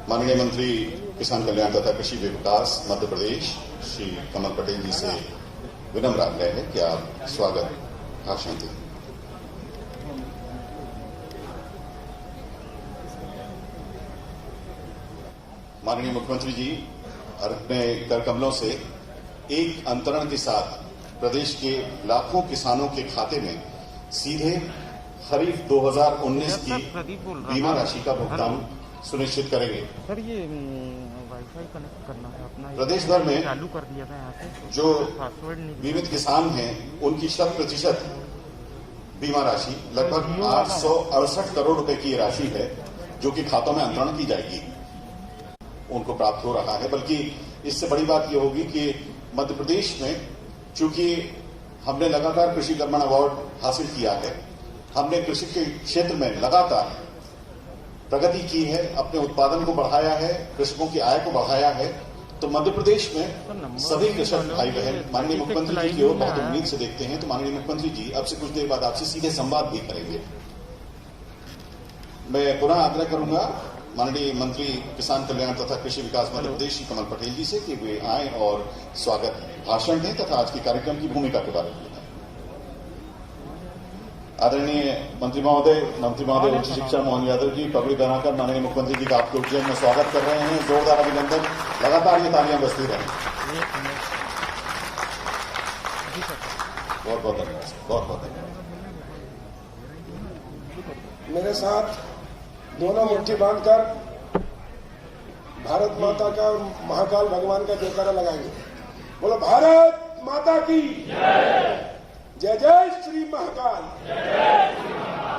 माननीय मंत्री किसान कल्याण तथा कृषि विकास मध्य प्रदेश श्री कमल पटेल जी से विनम्र आग्रह है कि आप स्वागत भाषण दें। माननीय मुख्यमंत्री जी अपने कर कमलों से एक अंतरण के साथ प्रदेश के लाखों किसानों के खाते में सीधे खरीफ 2019 की बीमा राशि का भुगतान सुनिश्चित करेंगे। सर ये वाईफाई कनेक्ट करना है अपना, प्रदेश भर में चालू कर दिया था यहाँ से। जो बीमित किसान हैं उनकी 100% बीमा राशि लगभग 868 करोड़ रुपए की राशि है जो कि खातों में अंतरण की जाएगी, उनको प्राप्त हो रहा है। बल्कि इससे बड़ी बात यह होगी कि मध्य प्रदेश में चूंकि हमने लगातार कृषि कर्मण अवार्ड हासिल किया है, हमने कृषि के क्षेत्र में लगातार प्रगति की है, अपने उत्पादन को बढ़ाया है, कृषकों की आय को बढ़ाया है, तो मध्य प्रदेश में सभी कृषक भाई बहन माननीय मुख्यमंत्री जी की ओर बहुत उम्मीद से देखते हैं। तो माननीय मुख्यमंत्री जी अब से कुछ देर बाद आपसे सीधे संवाद भी करेंगे। मैं पुनः आग्रह करूंगा माननीय मंत्री किसान कल्याण तथा कृषि विकास मध्य प्रदेश श्री कमल पटेल जी से कि वे आए और स्वागत भाषण दें तथा आज के कार्यक्रम की भूमिका के बारे में बताएं। आदरणीय मंत्री महोदय उच्च शिक्षा मोहन यादव जी पगड़ी बनाकर माननीय मुख्यमंत्री जी का आपके उज्जैन में स्वागत कर रहे हैं। जोरदार अभिनंदन, लगातार ये तालियां बजती रहें। बहुत बहुत धन्यवाद, बहुत बहुत धन्यवाद। मेरे साथ दोनों मुट्ठी बांधकर भारत माता का और महाकाल भगवान का जयकारा लगाएंगे। बोलो भारत माता की जय जय श्री महाकाल,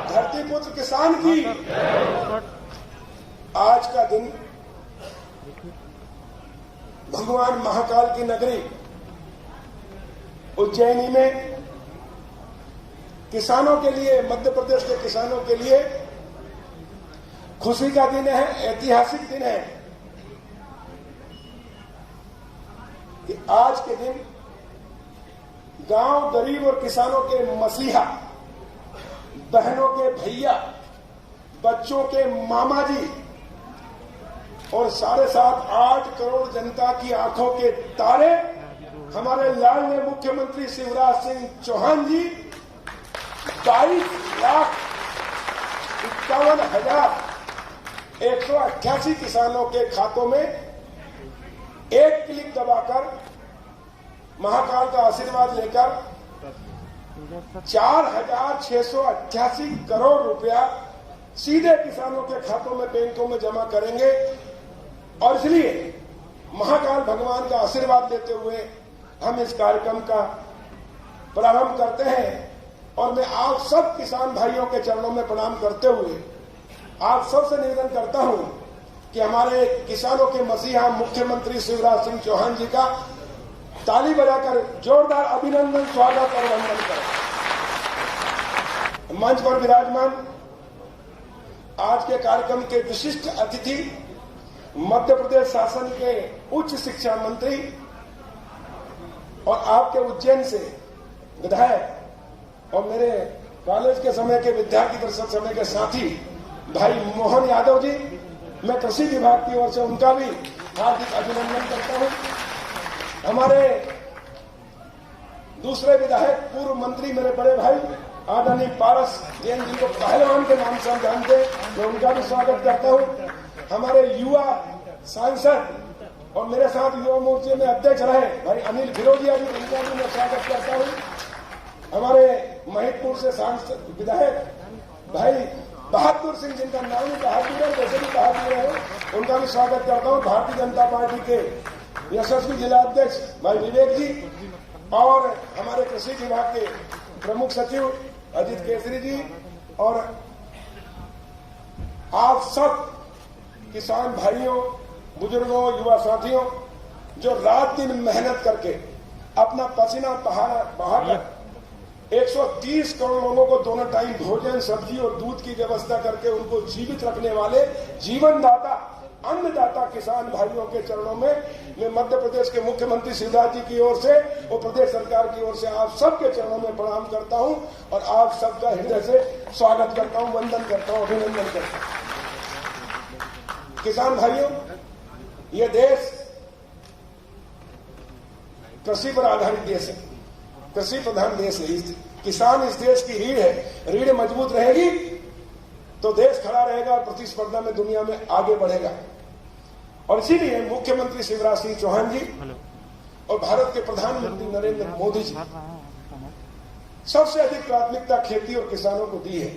धरती पुत्र किसान की। आज का दिन भगवान महाकाल की नगरी उज्जैनी में किसानों के लिए, मध्य प्रदेश के किसानों के लिए खुशी का दिन है, ऐतिहासिक दिन है कि आज के दिन गांव गरीब और किसानों के मसीहा, बहनों के भैया, बच्चों के मामा जी और 8.5 करोड़ जनता की आंखों के तारे हमारे लाडले मुख्यमंत्री शिवराज सिंह चौहान जी 22,51,188 किसानों के खातों में एक क्लिक दबाकर महाकाल का आशीर्वाद लेकर 4,688 करोड़ रुपया सीधे किसानों के खातों में, बैंकों में जमा करेंगे। और इसलिए महाकाल भगवान का आशीर्वाद लेते हुए हम इस कार्यक्रम का प्रारंभ करते हैं। और मैं आप सब किसान भाइयों के चरणों में प्रणाम करते हुए आप सबसे निवेदन करता हूं कि हमारे किसानों के मसीहा मुख्यमंत्री शिवराज सिंह चौहान जी का ताली बजाकर जोरदार अभिनंदन, स्वागत और वंदन करें। मंच पर विराजमान आज के कार्यक्रम के विशिष्ट अतिथि मध्य प्रदेश शासन के उच्च शिक्षा मंत्री और आपके उज्जैन से विधायक और मेरे कॉलेज के समय के विद्यार्थी परिषद समय के साथी भाई मोहन यादव जी, मैं कृषि विभाग की ओर से उनका भी हार्दिक अभिनंदन करता हूं। हमारे दूसरे विधायक पूर्व मंत्री मेरे बड़े भाई आदरणीय पारस जैन जी को पहलवान के नाम से हम जानते हैं, मैं उनका भी स्वागत करता हूं। हमारे युवा सांसद और मेरे साथ युवा मोर्चे में अध्यक्ष रहे भाई अनिल फिरोजिया जी, उनका भी मैं स्वागत करता हूं। हमारे महितपुर से सांसद विधायक भाई बहादुर सिंह, जिनका नाम ही बहादुर है, वैसे भी बहादुर है, उनका भी स्वागत करता हूं। भारतीय जनता पार्टी के यशस्वी जिला अध्यक्ष भाई विवेक जी और हमारे कृषि विभाग के प्रमुख सचिव अजित केसरी जी और आप सब किसान भाइयों, बुजुर्गों, युवा साथियों जो रात दिन मेहनत करके अपना पसीना बहाकर 130 करोड़ लोगों को दोनों टाइम भोजन, सब्जी और दूध की व्यवस्था करके उनको जीवित रखने वाले जीवनदाता, अन्नदाता किसान भाइयों के चरणों में मैं मध्य प्रदेश के मुख्यमंत्री शिवराज जी की ओर से और प्रदेश सरकार की ओर से आप सबके चरणों में प्रणाम करता हूं और आप सबका हृदय से स्वागत करता हूं, वंदन करता हूं, अभिनंदन करता हूं। किसान भाइयों, ये देश कृषि पर आधारित देश है, कृषि प्रधान देश है। किसान इस देश की रीढ़ है। रीढ़ मजबूत रहेगी तो देश खड़ा रहेगा और प्रतिस्पर्धा में दुनिया में आगे बढ़ेगा। और इसीलिए मुख्यमंत्री शिवराज सिंह चौहान जी और भारत के प्रधानमंत्री नरेंद्र मोदी जी सबसे अधिक प्राथमिकता खेती और किसानों को दी है।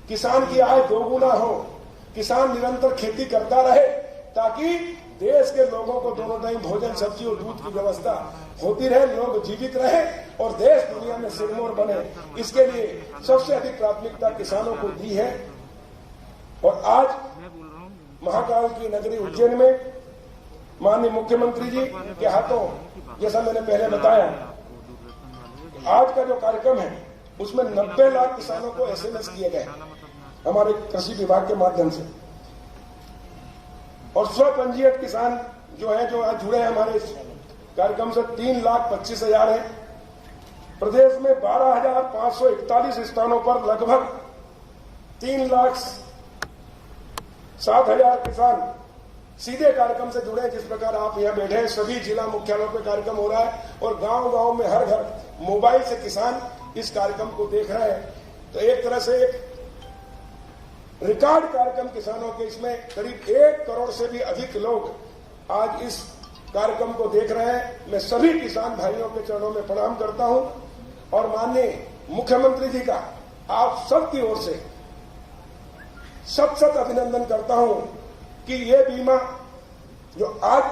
किसान की आय दोगुना हो, किसान निरंतर खेती करता रहे ताकि देश के लोगों को दोनों टाइम भोजन, सब्जी और दूध की व्यवस्था होती रहे, लोग जीवित रहे और देश दुनिया में सिरमौर बने। इसके लिए सबसे अधिक प्राथमिकता किसानों को दी है। और आज महाकाल की नगरी उज्जैन में माननीय मुख्यमंत्री जी के हाथों, जैसा मैंने पहले बताया, आज का जो कार्यक्रम है उसमें 90 लाख किसानों को SMS किए गए हमारे कृषि विभाग के माध्यम से। और स्वपंजीयत किसान जो है, जो आज जुड़े हैं हमारे इस कार्यक्रम से, 3,25,000 है। प्रदेश में 12,541 स्थानों पर लगभग 3,07,000 किसान सीधे कार्यक्रम से जुड़े हैं। जिस प्रकार आप यहाँ बैठे हैं, सभी जिला मुख्यालयों पर कार्यक्रम हो रहा है और गांव-गांव में हर घर मोबाइल से किसान इस कार्यक्रम को देख रहे हैं। तो एक तरह से एक रिकॉर्ड कार्यक्रम किसानों के, इसमें करीब 1 करोड़ से भी अधिक लोग आज इस कार्यक्रम को देख रहे हैं। मैं सभी किसान भाइयों के चरणों में प्रणाम करता हूं और माननीय मुख्यमंत्री जी का आप सबकी ओर से सत अभिनंदन करता हूं कि ये बीमा जो आज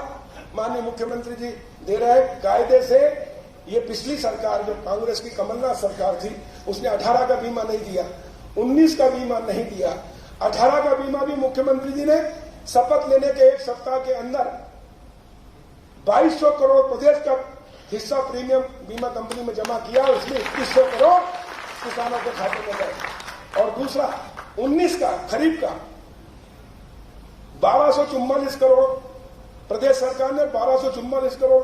माननीय मुख्यमंत्री जी दे रहे हैं, कायदे से ये पिछली सरकार, जो कांग्रेस की कमलनाथ सरकार थी, उसने 18 का बीमा नहीं दिया, 19 का बीमा नहीं दिया। 18 का बीमा भी मुख्यमंत्री जी ने शपथ लेने के 1 सप्ताह के अंदर 2200 करोड़ प्रदेश का हिस्सा प्रीमियम बीमा कंपनी में जमा किया और इसमें 2100 करोड़ किसानों के खाते में गए। और दूसरा 19 का खरीफ का 1244 करोड़ प्रदेश सरकार ने, 1244 करोड़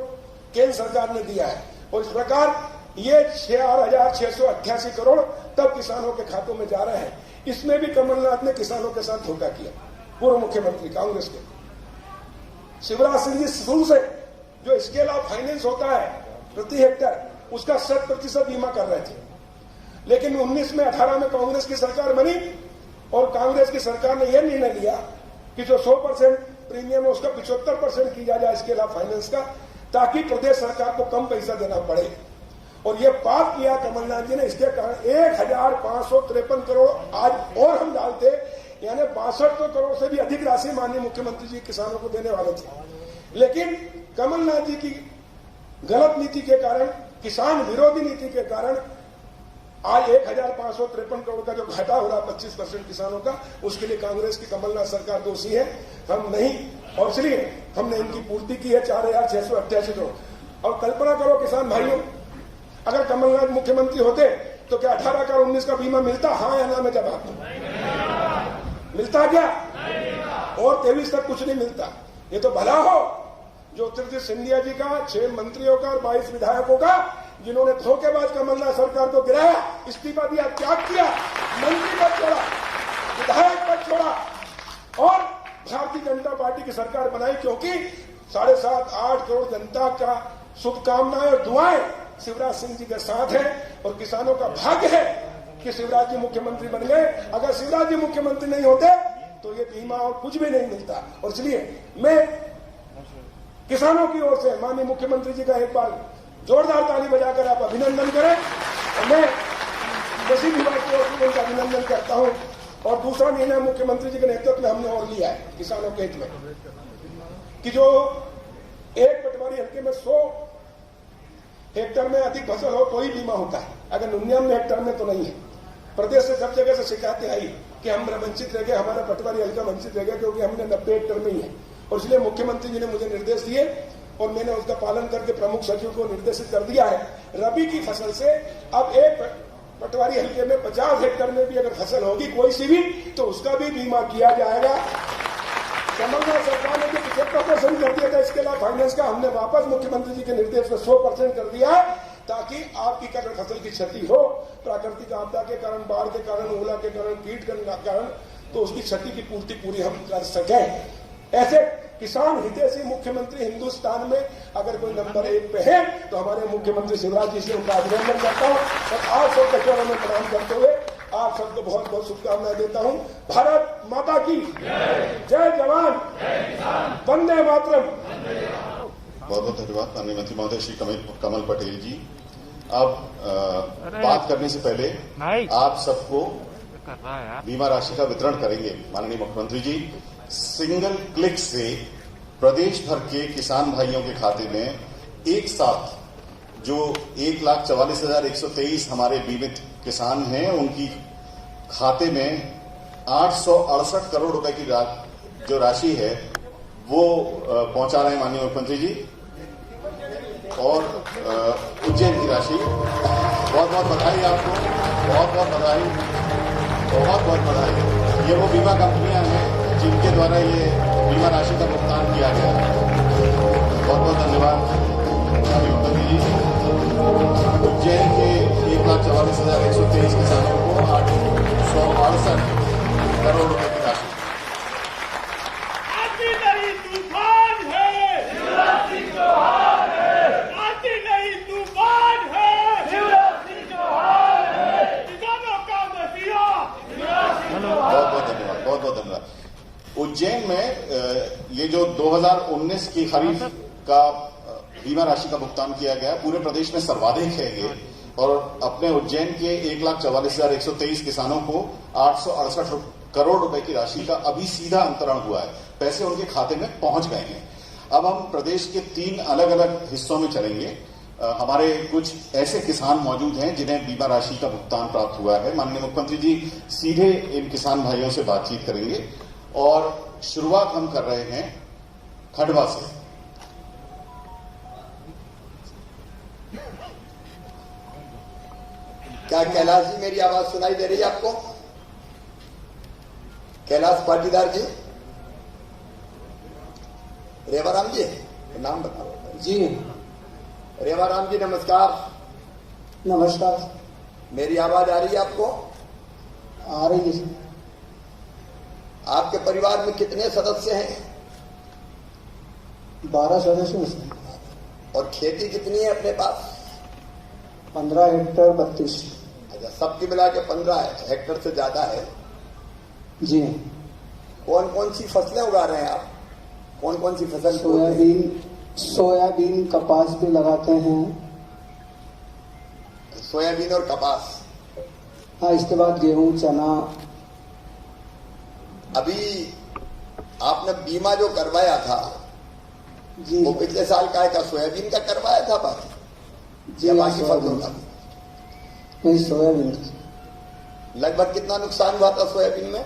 केंद्र सरकार ने दिया है। और इस प्रकार ये 4,688 करोड़ तब किसानों के खातों में जा रहे हैं। इसमें भी कमलनाथ ने किसानों के साथ धोखा किया, पूर्व मुख्यमंत्री कांग्रेस के शिवराज सिंह जी शुरू से जो स्केल ऑफ फाइनेंस होता है प्रति हेक्टर, उसका 100% बीमा कर रहे थे। लेकिन 19 में 18 में कांग्रेस की सरकार बनी और कांग्रेस की सरकार ने यह निर्णय लिया कि जो 100% प्रीमियम है उसका 75% किया जाए स्केल ऑफ फाइनेंस का, ताकि प्रदेश सरकार को कम पैसा देना पड़े। और ये पाप किया कमलनाथ जी ने। इसके कारण 1,553 करोड़ आज और हम डालते, यानी 62 करोड़ से भी अधिक राशि माननीय मुख्यमंत्री जी किसानों को देने वाले थे। लेकिन कमलनाथ जी की गलत नीति के कारण, किसान विरोधी नीति के कारण आज 1,553 करोड़ का जो घाटा हो रहा 25% किसानों का, उसके लिए कांग्रेस की कमलनाथ सरकार दोषी है, हम नहीं। और इसलिए हमने इनकी पूर्ति की है 4,688 करोड़। और कल्पना करो किसान भाइयों, अगर कमलनाथ मुख्यमंत्री होते तो क्या 18 का 19 का बीमा मिलता? हाँ या ना में जवाब दो। मिलता क्या? और 23 तक कुछ नहीं मिलता। ये तो भला हो ज्योतिरादित्य सिंधिया जी का, 6 मंत्रियों का और 22 विधायकों का, जिन्होंने धोखेबाज कमलनाथ सरकार को गिराया, इस्तीफा दिया, त्याग किया, मंत्री पद छोड़ा, विधायक पद छोड़ा और भारतीय जनता पार्टी की सरकार बनाई। क्योंकि 7.5-8 करोड़ जनता का शुभकामनाएं और दुआएं शिवराज सिंह जी के साथ है और किसानों का भाग्य है कि शिवराज जी मुख्यमंत्री बन गए। अगर शिवराज जी मुख्यमंत्री नहीं होते तो ये बीमा और कुछ भी नहीं मिलता। और इसलिए मैं किसानों की ओर से माननीय मुख्यमंत्री जी का एक बार जोरदार ताली बजाकर आप अभिनंदन करें। और मैं कृषि विभाग की ओर से उनका अभिनंदन करता हूं। और दूसरा निर्णय मुख्यमंत्री जी के नेतृत्व में हमने और लिया है किसानों के हित में, कि जो एक पटवारी हल्के में 100 हेक्टर में अधिक फसल हो तो ही बीमा होता है, अगर 99 हेक्टर में तो नहीं है। प्रदेश से सब जगह से शिकायतें आई कि हम वंचित रह गए, हमारा पटवारी हल्का वंचित रह गया क्योंकि हमने 90 हेक्टर में ही है। और इसलिए मुख्यमंत्री जी ने मुझे निर्देश दिए और मैंने उसका पालन करके प्रमुख सचिव को निर्देशित कर दिया है। रबी की फसल से अब एक पटवारी हल्के में 50 हेक्टर में भी अगर फसल होगी कोई सी भी, तो उसका भी बीमा किया जाएगा। कमलनाथ सरकार ने जो 75% कर दिया था इसके अलावा फाइनेंस का, हमने वापस मुख्यमंत्री जी के निर्देश में 100% कर दिया है, ताकि आपकी अगर फसल की क्षति हो प्राकृतिक आपदा के कारण, बाढ़ के कारण, ओला के कारण, कीट के कारण, तो उसकी क्षति की पूर्ति पूरी हम कर सकें। ऐसे किसान हितैषी मुख्यमंत्री हिंदुस्तान में अगर कोई नंबर 1 पे है तो हमारे मुख्यमंत्री शिवराज जी से उनका अभिनंदन करता हूं और आप सबके चरणों में प्रणाम करते हुए आप सबको बहुत बहुत शुभकामनाएं देता हूं। भारत माता की जय जवान, वंदे मातरम। बहुत बहुत धन्यवाद माननीय मंत्री महोदय श्री कमल पटेल जी। अब बात करने से पहले आप सबको कर रहा है यार। बीमा राशि का वितरण करेंगे माननीय मुख्यमंत्री जी। सिंगल क्लिक से प्रदेश भर के किसान भाइयों के खाते में एक साथ जो 1,44,123 हमारे बीमित किसान हैं उनकी खाते में 868 करोड़ रुपए की जो राशि है वो पहुंचा रहे हैं माननीय मुख्यमंत्री जी। और उज्जैन की राशि, बहुत बहुत बधाई आपको, बहुत बहुत बधाई, बहुत बहुत बधाई। ये वो बीमा कंपनियां हैं जिनके द्वारा ये बीमा राशि का भुगतान किया गया। बहुत बहुत धन्यवाद माननीय मुख्यमंत्री जी। उज्जैन के 1,44,123 किसानों को 868 करोड़ रुपए की राशि। उज्जैन में ये जो 2019 की खरीफ का बीमा राशि का भुगतान किया गया पूरे प्रदेश में सर्वाधिक है ये। और अपने उज्जैन के 1,44,123 किसानों को 868 करोड़ रुपए की राशि का अभी सीधा अंतरण हुआ है, पैसे उनके खाते में पहुंच गए हैं। अब हम प्रदेश के 3 अलग अलग हिस्सों में चलेंगे। हमारे कुछ ऐसे किसान मौजूद हैं जिन्हें बीमा राशि का भुगतान प्राप्त हुआ है। माननीय मुख्यमंत्री जी सीधे इन किसान भाइयों से बातचीत करेंगे और शुरुआत हम कर रहे हैं खंडवा से। क्या कैलाश जी मेरी आवाज सुनाई दे रही है आपको? कैलाश पाटीदार जी, रेवाराम जी, नाम बताओ जी। रेवाराम जी नमस्कार। नमस्कार। मेरी आवाज आ रही है आपको? आ रही है। आपके परिवार में कितने सदस्य हैं? 12 सदस्य हैं। और खेती कितनी है अपने पास? 15 हेक्टेयर 32। अच्छा, सबकी मिला के 15 हेक्टेयर से ज्यादा है। जी। कौन कौन सी फसलें उगा रहे हैं आप? कौन कौन सी फसल? सोयाबीन कपास भी लगाते हैं। सोयाबीन और कपास। हाँ, इसके बाद गेहूं, चना। अभी आपने बीमा जो करवाया था जी, वो पिछले साल का सोयाबीन का करवाया था बाकी जी, या बाकी फसलों का? नहीं, सोयाबीन। लगभग कितना नुकसान हुआ था सोयाबीन में?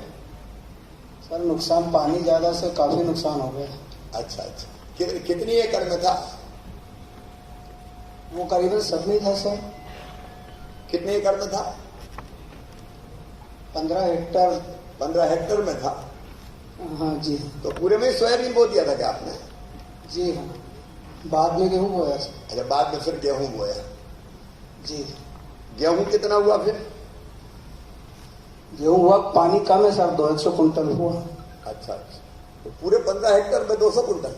सर नुकसान पानी ज्यादा से काफी नुकसान हो गया। अच्छा अच्छा, कितनी एकड़ में था? वो करीबन सब में था सर। कितने एकड़ में था? 15 हेक्टेयर। 15 हेक्टेयर में था। हाँ जी। तो पूरे में सोयाबीन बो दिया था क्या आपने? जी हाँ, बाद में गेहूं बोया सर। अच्छा, बाद में फिर गेहूं बोया। जी। गेहूं कितना हुआ फिर? गेहूं हुआ, पानी कम है सर, 200 कुंटल हुआ। अच्छा अच्छा, तो पूरे 15 हेक्टेयर में 200 कुंटल?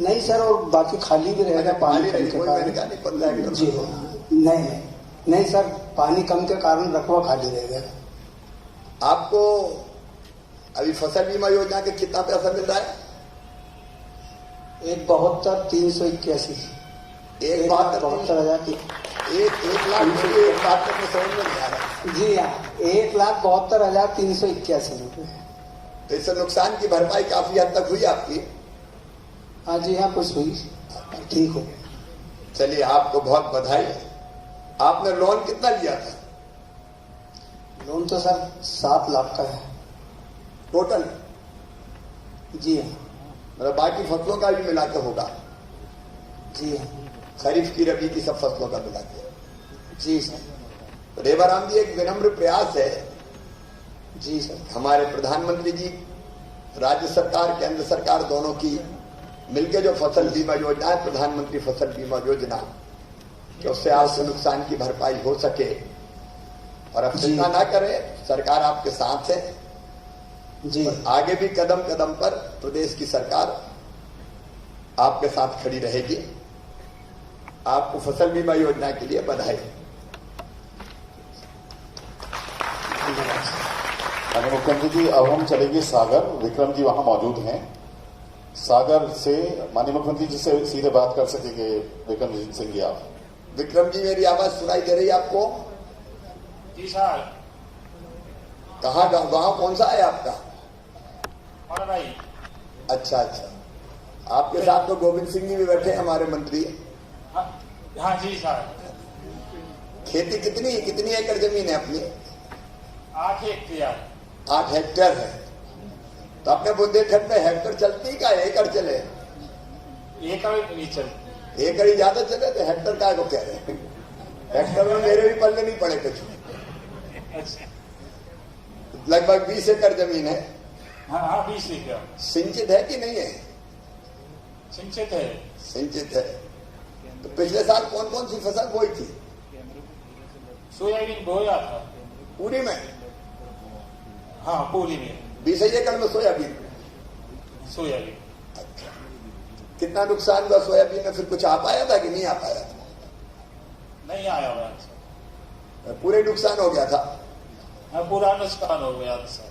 नहीं सर, और बाकी खाली भी रहेगा पानी कम के कारण। 15 हेक्टेयर जी नहीं सर, पानी कम के कारण रकबा खाली रहेगा। आपको अभी फसल बीमा योजना के कितना पैसा मिल रहा है? 1,72,381। 1,72,000 की। 1,00,000 एक बात तक में समझ में नहीं आ रहा। जी हाँ, 1,72,381 रुपये। तो इससे नुकसान की भरपाई काफी हद तक हुई आपकी? हाँ जी हाँ, कुछ हुई, ठीक हो। चलिए, आपको बहुत बधाई। आपने लोन कितना लिया था? लोन तो सर 7 लाख का है टोटल? जी हाँ। मतलब बाकी फसलों का भी मिला के होगा? जी हाँ। खरीफ की, रबी की, सब फसलों का मिला के? जी सर। रेवाराम जी, एक विनम्र प्रयास है। जी सर। हमारे प्रधानमंत्री जी, राज्य सरकार, केंद्र सरकार दोनों की मिलकर जो फसल बीमा योजना है, प्रधानमंत्री फसल बीमा योजना, कि उससे आपके नुकसान की भरपाई हो सके। और अब चिंता ना करें, सरकार आपके साथ है। जी आगे भी कदम कदम पर प्रदेश की सरकार आपके साथ खड़ी रहेगी। आपको फसल बीमा योजना के लिए बधाई। माननीय मुख्यमंत्री जी, अब हम चलेंगे सागर। विक्रम जी वहां मौजूद हैं। सागर से माननीय मुख्यमंत्री जी से सीधे बात कर सकेंगे विक्रमजीत सिंह जी आप। विक्रम जी, मेरी आवाज सुनाई दे रही है आपको? जी सर। कहाँ गांव कौन सा है आपका? और भाई। अच्छा अच्छा, आपके साथ तो गोविंद सिंह जी भी बैठे हैं, हमारे मंत्री। हाँ जी सर। खेती कितनी एकड़ जमीन है अपनी? 8 हेक्टेयर। 8 हेक्टेयर है। तो अपने बुंदेलखंड में हेक्टर चलती का एकड़ चले? एकड़ नहीं चलती। एकड़ ही ज्यादा चले तो हेक्टर का को कह रहे हैं। हेक्टर में मेरे भी पल्ले नहीं पड़े कुछ। अच्छा। लगभग 20 एकड़ जमीन है। हाँ 20 एकड़। सिंचित है कि नहीं है? सिंचित है। सिंचित है। तो पिछले साल कौन कौन सी फसल बोई थी? सोयाबीन बोया था पूरी में? हाँ पूरी में 20 एकड़ में सोयाबीन। सोयाबीन। अच्छा, कितना नुकसान हुआ सोयाबीन में? फिर कुछ आ पाया था कि नहीं आ पाया था? नहीं आया हुआ। पूरे नुकसान हो गया था? हाँ पूरा नुकसान हो गया था सर।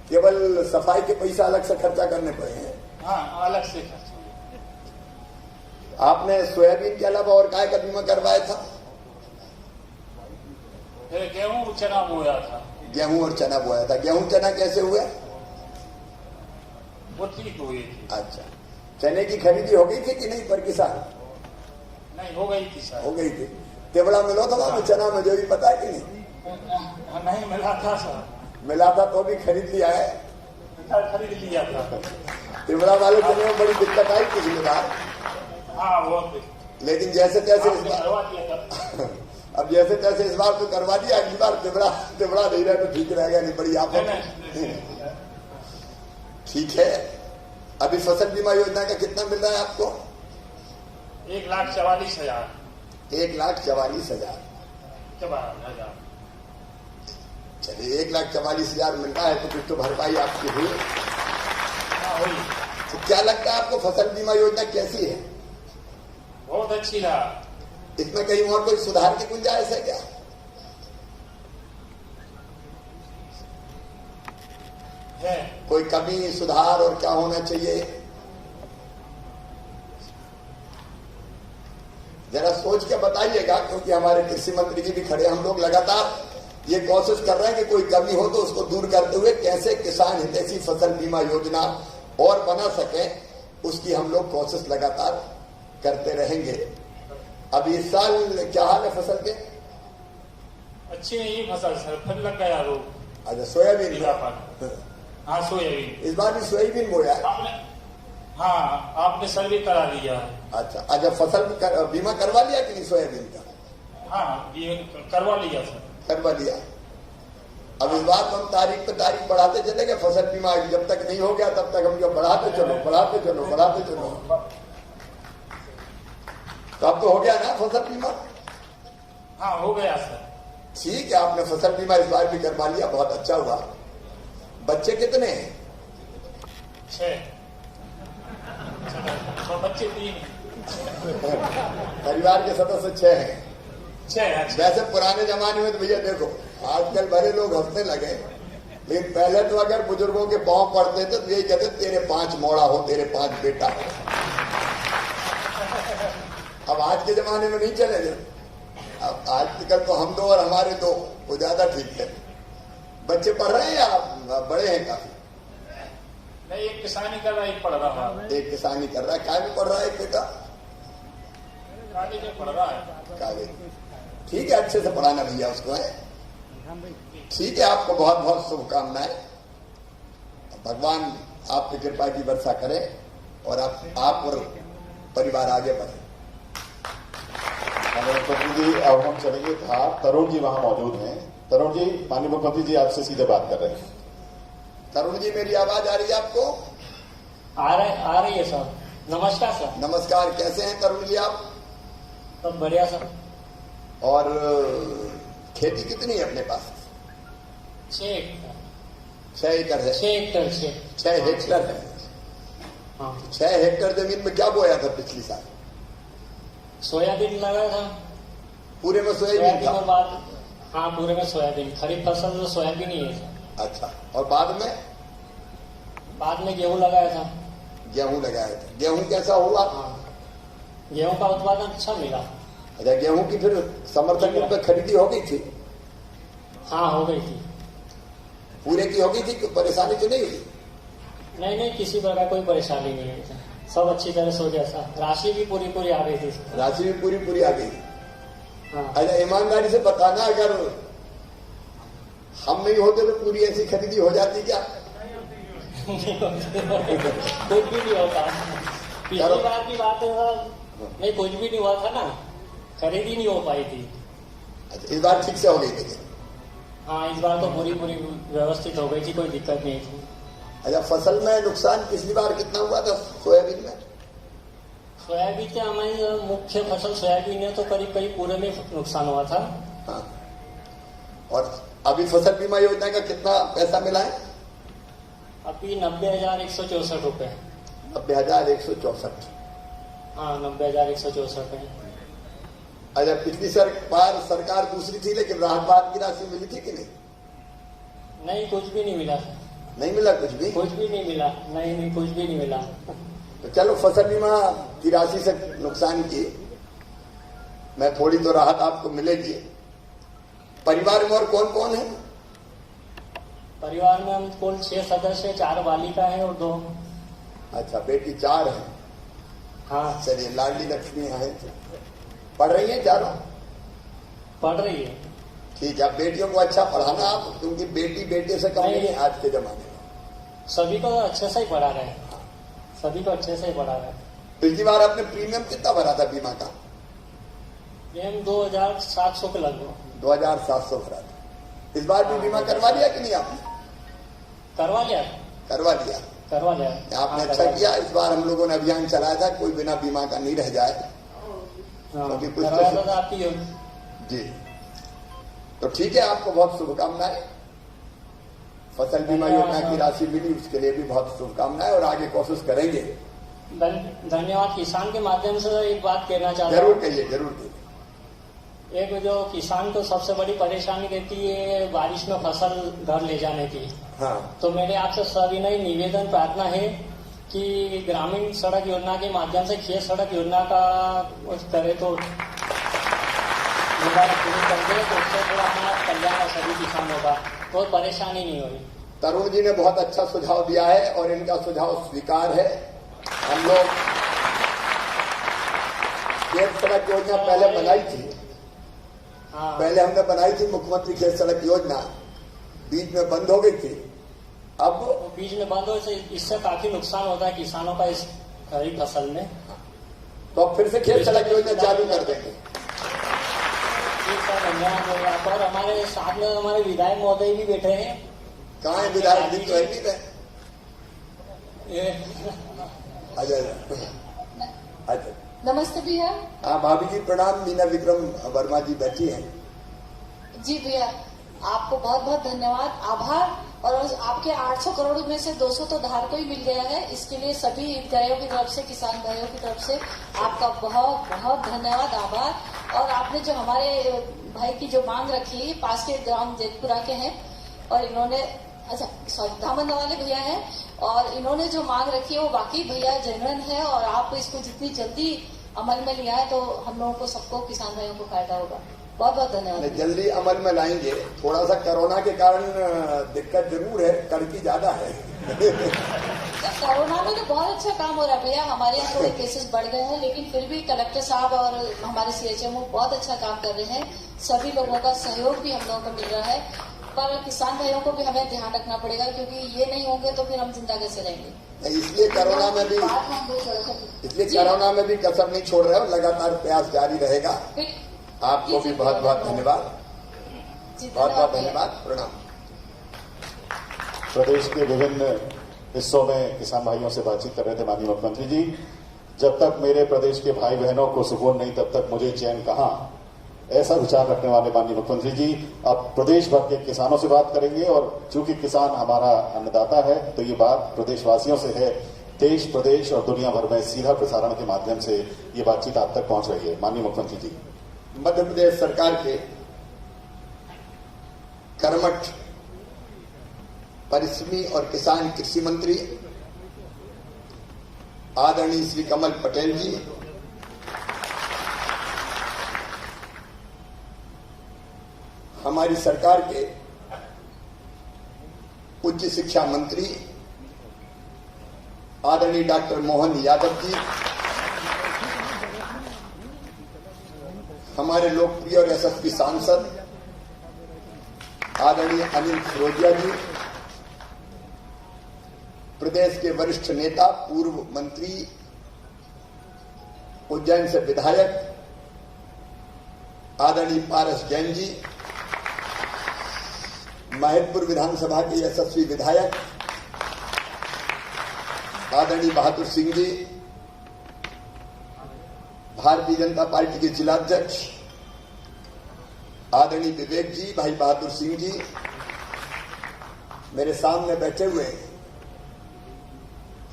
केवल सफाई के पैसा अलग से खर्चा करने पड़े हैं? हाँ अलग से खर्च हुए। आपने सोयाबीन के अलावा और काय का बीमा करवाया था? फिर गेहूं चना बोया था। गेहूं और चना बोया था। गेहूं चना कैसे हुए? वो ठीक हुई थी। अच्छा, चने की खरीदी हो गई थी कि नहीं पर किसान? नहीं हो गई थी सर। हो गई थी। तेवड़ा मिलो था वहां चना में, जो भी पता है कि नहीं? नहीं मिला था सर। मिला था तो भी खरीद लिया है? खरीद लिया था। तेवड़ा वाले चने में बड़ी दिक्कत आई पिछली बार। हाँ वो लेकिन जैसे तैसे इस बार करवा दिया था। अब जैसे तैसे इस बार तो करवा दिया। अगली बार तेवड़ा नहीं रहे तो ठीक रहेगा, नहीं बड़ी आप। ठीक है। अभी फसल बीमा योजना का कितना मिल रहा है आपको? 1,44,000। 1,44,000। चलिए, 1,44,000 मिल रहा है तो कुछ तो भरपाई आपकी हुई। हाँ हुई। तो क्या लगता है आपको फसल बीमा योजना कैसी है? बहुत अच्छी रहा। इसमें कहीं और कोई सुधार की गुंजाइश है क्या? है कोई कमी, सुधार और क्या होना चाहिए? जरा सोच के बताइएगा, क्योंकि हमारे कृषि मंत्री जी भी खड़े। हम लोग लगातार ये कोशिश कर रहे हैं कि कोई कमी हो तो उसको दूर करते हुए कैसे किसान हितैषी फसल बीमा योजना और बना सके, उसकी हम लोग कोशिश लगातार करते रहेंगे। अब इस साल क्या हाल है फसल के? अच्छी नहीं फसल सर, फिर लग गया रोग। अच्छा, सोयाबीन? हाँ सोयाबीन। इस बार भी सोयाबीन बोया? हाँ आपने सर्वे करा लिया। अच्छा, फसल बीमा करवा लिया कि नहीं सोयाबीन का? हाँ ये करवा लिया सर। करवा लिया। अब इस बार तो हम तारीख पे तारीख बढ़ाते चले गए। फसल बीमा जब तक नहीं हो गया तब तक हम जो बढ़ाते चलो। तो अब तो हो गया ना फसल बीमा? हाँ हो गया सर। ठीक है, आपने फसल बीमा इस बार भी करवा लिया, बहुत अच्छा हुआ। बच्चे कितने हैं? 6 बच्चे 3। परिवार के सदस्य 6 हैं। 6। वैसे पुराने जमाने में तो भैया देखो, आजकल बड़े लोग हंसने लगे, लेकिन पहले तो अगर बुजुर्गों के पांव पड़ते थे तो यही कहते तेरे 5 मोड़ा हो, तेरे 5 बेटा हो। अब आज के जमाने में नहीं चलेंगे। अब आजकल तो हम 2 और हमारे 2 वो ज्यादा ठीक है। बच्चे पढ़ रहे हैं या बड़े हैं काफी? नहीं, एक किसानी कर रहा है, एक पढ़ रहा है। एक किसानी कर रहा है। क्या भी पढ़ रहा है एक बेटा? कॉलेज में पढ़ रहा है। कागज। ठीक है, अच्छे से पढ़ाना भैया उसको है। ठीक है, आपको बहुत बहुत शुभकामनाएं। भगवान आपकी कृपा की वर्षा करे और आप और परिवार आगे बढ़े। मुख्यमंत्री जी, अब हम चलेंगे धार। तरुण जी वहां मौजूद हैं। तरुण जी, माननीय मुख्यमंत्री जी आपसे सीधे बात कर रहे हैं। तरुण जी, मेरी आवाज आ रही है आपको? आ रही है सर। नमस्कार सर। नमस्कार। कैसे हैं तरुण जी आप? सब बढ़िया सर। और खेती कितनी है अपने पास? 6 6 एकड़ है। 6 हेक्टेयर से 6 हेक्टेयर है। हाँ 6 हेक्टेयर जमीन में क्या बोया था पिछली साल? सोयाबीन लगाया था। पूरे में सोयाबीन सोयाबीन था? और बाद हाँ पूरे में सोयाबीन, खरीफ फसल तो सोयाबीन ही है। अच्छा, और बाद में गेहूं लगाया था। गेहूं लगाया था। गेहूं कैसा हुआ? हाँ गेहूं का उत्पादन अच्छा मिला। अच्छा, गेहूं की फिर समर्थन मूल्य पे खरीदी हो गई थी? हाँ हो गई थी। पूरे की हो गई थी? कोई परेशानी तो नहीं हुई? नहीं किसी प्रकार कोई परेशानी नहीं हुई थी, सब अच्छी तरह से हो गया था। राशि भी पूरी आ गई थी। राशि भी पूरी आ गई। हाँ अच्छा, ईमानदारी से बताना, अगर हम नहीं होते तो पूरी ऐसी खरीदी हो जाती क्या? कुछ भी नहीं होता। पिछली बार की बात है सर, नहीं कुछ भी नहीं हुआ था ना, खरीदी नहीं हो पाई थी। अच्छा, इस बार ठीक से हो गई थी? हाँ इस बार तो पूरी व्यवस्थित हो गई थी, कोई दिक्कत नहीं थी। अच्छा, फसल में नुकसान पिछली बार कितना हुआ था सोयाबीन में? सोयाबीन से हमारी मुख्य फसल सोयाबीन है, तो करीब पूरे में नुकसान हुआ था। हाँ, और अभी फसल बीमा योजना का कितना पैसा मिला है? अभी 90,164 रुपए। 90,164। हाँ 90,164 है। अच्छा, पिछली बार सरकार दूसरी थी, लेकिन राहत की राशि मिली थी कि नहीं? नहीं कुछ भी नहीं मिला। नहीं मिला कुछ भी? कुछ भी नहीं मिला। नहीं कुछ भी नहीं मिला। तो चलो, फसल बीमा की राशि से नुकसान की मैं थोड़ी तो राहत आपको मिलेगी। परिवार में और कौन कौन है? परिवार में हम कुल 6 सदस्य, 4 बालिका है और 2। अच्छा, बेटी 4 है। हाँ चलिए, लाडली लक्ष्मी है। पढ़ रही है चारों? पढ़ रही है। ठीक है, बेटियों को अच्छा पढ़ाना आप, क्योंकि बेटी बेटे से कम नहीं है आज के जमाने में। सभी को अच्छे से ही पढ़ा रहे हैं। सभी को अच्छे से ही पढ़ा रहे हैं। पिछली बार आपने प्रीमियम कितना भरा था बीमा का? प्रीमियम 2,700 के लगभग। 2,700 भरा था। इस बार भी बीमा करवा लिया कि नहीं आपने? करवा लिया। करवा लिया। आपने अच्छा किया। इस बार हम लोगों ने अभियान चलाया था, कोई बिना बीमा का नहीं रह जाए। क्योंकि कुछ तो आपकी जी, तो ठीक है, आपको बहुत शुभकामनाएं। फसल बीमा योजना की राशि मिली, उसके लिए भी बहुत शुभकामनाएं, और आगे कोशिश करेंगे। धन्यवाद। किसान के माध्यम से एक बात कहना चाहता हूँ। जरूर कहिए, जरूर कहिए। एक जो किसान को सबसे बड़ी परेशानी रहती है बारिश में फसल घर ले जाने की। हाँ, तो मेरे आपसे सविनय निवेदन प्रार्थना है कि ग्रामीण सड़क योजना के माध्यम से खेत सड़क योजना का करे तो शुरू कर दे, तो उससे थोड़ा हमारा कल्याण है सभी किसानों का, कोई परेशानी नहीं होगी। तरुण जी ने बहुत अच्छा सुझाव दिया है और इनका सुझाव स्वीकार है। हम लोग खेत सड़क योजना पहले बनाई थी। हाँ पहले हमने बनाई थी मुख्यमंत्री खेत सड़क योजना, बीच में बंद हो गई थी। अब बीच में बंद हो, इससे काफी नुकसान होता है किसानों का इस खरीफ फसल में। तो फिर से खेत सड़क योजना चालू कर देंगे। ठीक है, धन्यवाद। और हमारे साथ में हमारे विधायक महोदय भी बैठे हैं। कहाँ है विधायक जी? तो है नहीं रहे। अच्छा, नमस्ते भैया। हाँ भाभी जी प्रणाम। मीना विक्रम वर्मा जी बैठी हैं। जी भैया, आपको बहुत बहुत धन्यवाद, आभार। और आपके 800 करोड़ में से 200 तो धार को ही मिल गया है। इसके लिए सभी हितग्राहियों की तरफ से, किसान भाइयों की तरफ से आपका बहुत बहुत धन्यवाद, आभार। और आपने जो हमारे भाई की जो मांग रखी है, पास के ग्राम जेतपुरा के हैं, और इन्होंने धामन वाले भैया हैं, और इन्होंने जो मांग रखी है वो वाकई भैया जेन्युइन है। और आप इसको जितनी जल्दी अमल में लिया है तो हम लोगों को, सबको, किसान भाइयों को फायदा होगा। बहुत बहुत धन्यवाद। जल्दी अमल में लाएंगे। थोड़ा सा कोरोना के कारण दिक्कत जरूर है, कड़की ज्यादा है। कोरोना में तो बहुत अच्छा काम हो रहा है भैया। हमारे यहाँ थोड़े केसेस बढ़ गए हैं, लेकिन फिर भी कलेक्टर साहब और हमारे CHMO बहुत अच्छा काम कर रहे हैं। सभी लोगों का सहयोग भी हम लोगों को मिल रहा है। पर किसान भाइयों को भी हमें ध्यान रखना पड़ेगा, क्योंकि ये नहीं होंगे तो फिर हम जिंदा कैसे रहेंगे। इसलिए कोरोना में भी कसर नहीं छोड़ रहे हो, लगातार प्रयास जारी रहेगा। आपको भी बहुत बहुत धन्यवाद। बहुत बहुत धन्यवाद। प्रणाम। प्रदेश के विभिन्न हिस्सों में किसान भाइयों से बातचीत कर रहे थे माननीय मुख्यमंत्री जी। जब तक मेरे प्रदेश के भाई बहनों को सुकून नहीं, तब तक मुझे चैन कहां। ऐसा विचार रखने वाले माननीय मुख्यमंत्री जी अब प्रदेश भर के किसानों से बात करेंगे और चूंकि किसान हमारा अन्नदाता है तो ये बात प्रदेशवासियों से है। देश, प्रदेश और दुनिया भर में सीधा प्रसारण के माध्यम से ये बातचीत आप तक पहुंच रही है। माननीय मुख्यमंत्री जी, मध्य प्रदेश सरकार के कर्मठ परिश्रमी और किसान कृषि मंत्री आदरणीय श्री कमल पटेल जी, हमारी सरकार के उच्च शिक्षा मंत्री आदरणीय डॉक्टर मोहन यादव जी, हमारे लोकप्रिय और यशस्वी सांसद आदरणीय अनिल फिरोजिया जी, प्रदेश के वरिष्ठ नेता पूर्व मंत्री उज्जैन से विधायक आदरणीय पारस जैन जी, महतपुर विधानसभा के यशस्वी विधायक आदरणीय बहादुर सिंह जी, भारतीय जनता पार्टी के जिलाध्यक्ष आदरणीय विवेक जी, भाई बहादुर सिंह जी, मेरे सामने बैठे हुए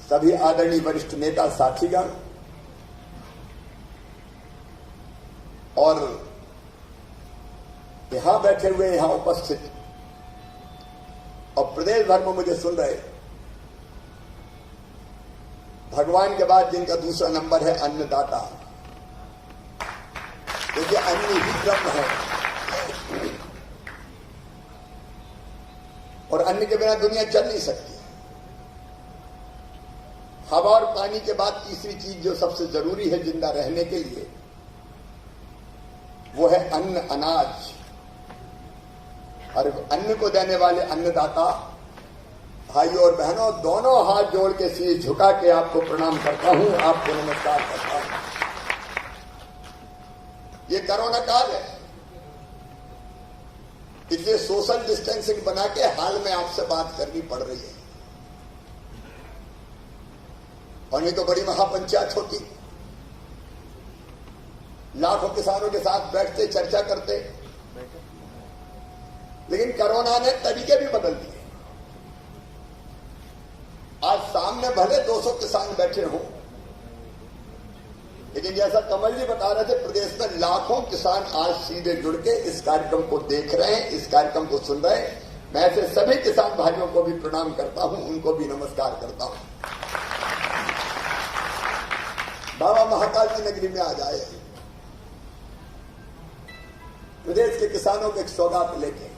सभी आदरणीय वरिष्ठ नेता साथीगण और यहां बैठे हुए, यहां उपस्थित और प्रदेश भर में मुझे सुन रहे, भगवान के बाद जिनका दूसरा नंबर है अन्नदाता, क्योंकि अन्न ही ब्रह्म है और अन्न के बिना दुनिया चल नहीं सकती। हवा और पानी के बाद तीसरी चीज जो सबसे जरूरी है जिंदा रहने के लिए, वो है अन्न, अनाज। और अन्न को देने वाले अन्नदाता भाइयों और बहनों, दोनों हाथ जोड़ के शीश झुका के आपको प्रणाम करता हूं, आपको नमस्कार करता हूं। ये कोरोना काल है, इसलिए सोशल डिस्टेंसिंग बना के हाल में आपसे बात करनी पड़ रही है, और नहीं तो बड़ी महापंचायत होती, लाखों किसानों के साथ बैठते चर्चा करते। लेकिन कोरोना ने तरीके भी बदल दिए। आज सामने भले 200 किसान बैठे हों, लेकिन जैसा कमल जी बता रहे थे, प्रदेश में लाखों किसान आज सीधे जुड़ के इस कार्यक्रम को देख रहे हैं, इस कार्यक्रम को सुन रहे हैं। मैं ऐसे सभी किसान भाइयों को भी प्रणाम करता हूं, उनको भी नमस्कार करता हूं। बाबा महाकाल की नगरी में आज आए, प्रदेश के किसानों को एक सौगात लेके,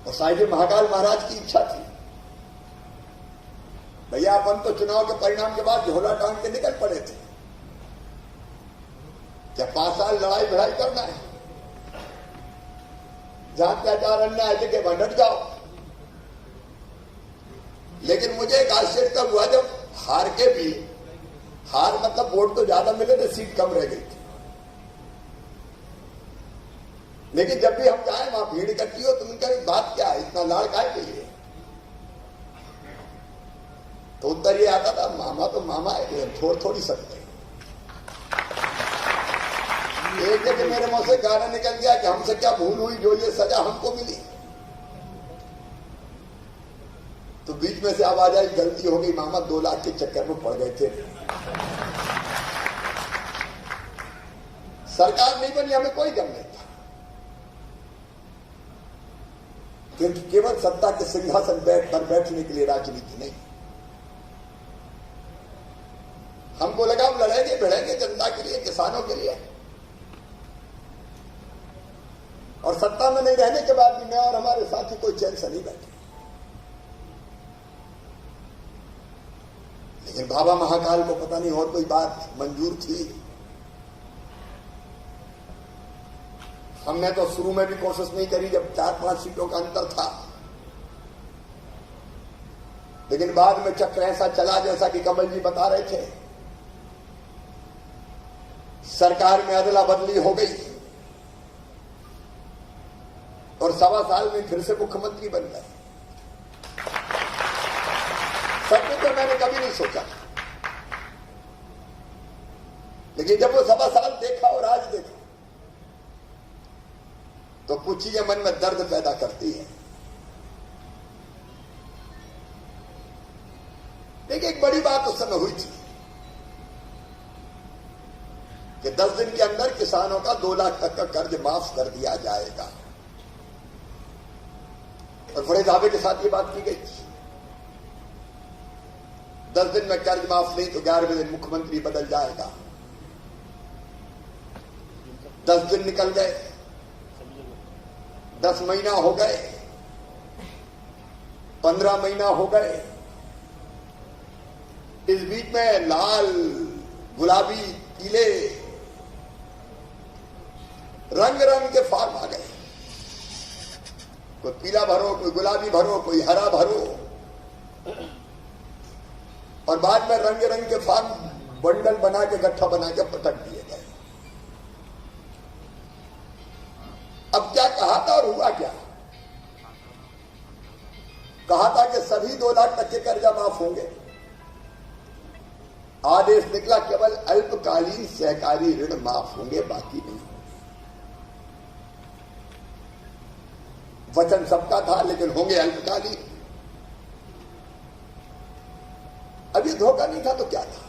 और साहिब महाकाल महाराज की इच्छा थी, भैया अपन तो चुनाव के परिणाम के बाद झोला टांग के निकल पड़े थे, क्या 5 साल लड़ाई भिड़ाई करना है, जहां अत्याचार अन्याय जगह भंडट जाओ। लेकिन मुझे एक आश्चर्य तब हुआ जब हार के भी, हार मतलब वोट तो ज्यादा मिले थे, सीट कम रह गई थी, लेकिन जब भी हम जाए वहां भीड़ इकट्ठी हो तो उनका बात क्या है, इतना लाड़ काहे के लिए? तो उत्तर ये आता था, मामा तो मामा है, छोड़ थोड़ी सकते। एक जगह मेरे मुंह से गाना निकल गया कि हमसे क्या भूल हुई जो ये सजा हमको मिली। तो बीच में से आवाज आई, गलती हो गई मामा, 2 लाख के चक्कर में पड़ गए थे। सरकार नहीं बनी, हमें कोई गम नहीं था, क्योंकि केवल सत्ता के सिंहासन पर बैठने के लिए राजनीति नहीं। हमको लगा हम लड़ेंगे भिड़ेंगे जनता के लिए, किसानों के लिए, और सत्ता में नहीं रहने के बाद भी मैं और हमारे साथी कोई चैन से नहीं बैठे। लेकिन बाबा महाकाल को पता नहीं और कोई बात मंजूर थी। हमने तो शुरू में भी कोशिश नहीं करी जब 4-5 सीटों का अंतर था, लेकिन बाद में चक्र ऐसा चला जैसा कि कमल जी बता रहे थे, सरकार में अदला बदली हो गई और 1.25 साल में फिर से मुख्यमंत्री बन गए। सच में तो मैंने कभी नहीं सोचा, लेकिन जब वो 7 साल देखा और आज देखा तो कुछ चीजें मन में दर्द पैदा करती है। देखिए, एक बड़ी बात उस समय हुई थी कि 10 दिन के अंदर किसानों का 2 लाख तक का कर्ज माफ कर दिया जाएगा, और बड़े दावे के साथ ये बात की गई थी। 10 दिन में कर्ज माफ नहीं तो 11वें दिन मुख्यमंत्री बदल जाएगा। 10 दिन निकल गए, 10 महीना हो गए, 15 महीना हो गए। इस बीच में लाल, गुलाबी, पीले रंग रंग के फॉर्म आ गए। कोई पीला भरो, कोई गुलाबी भरो, कोई हरा भरो, और बाद में रंग रंग के फॉर्म बंडल बना के, गट्ठा बना के पटक दिए गए। अब क्या कहा था और हुआ क्या? कहा था कि सभी 2 लाख तक के कर्जा माफ होंगे। आदेश निकला केवल अल्पकालीन सहकारी ऋण माफ होंगे, बाकी नहीं। वचन सबका था, लेकिन होंगे अल्पकालीन। अब ये धोखा नहीं था तो क्या था?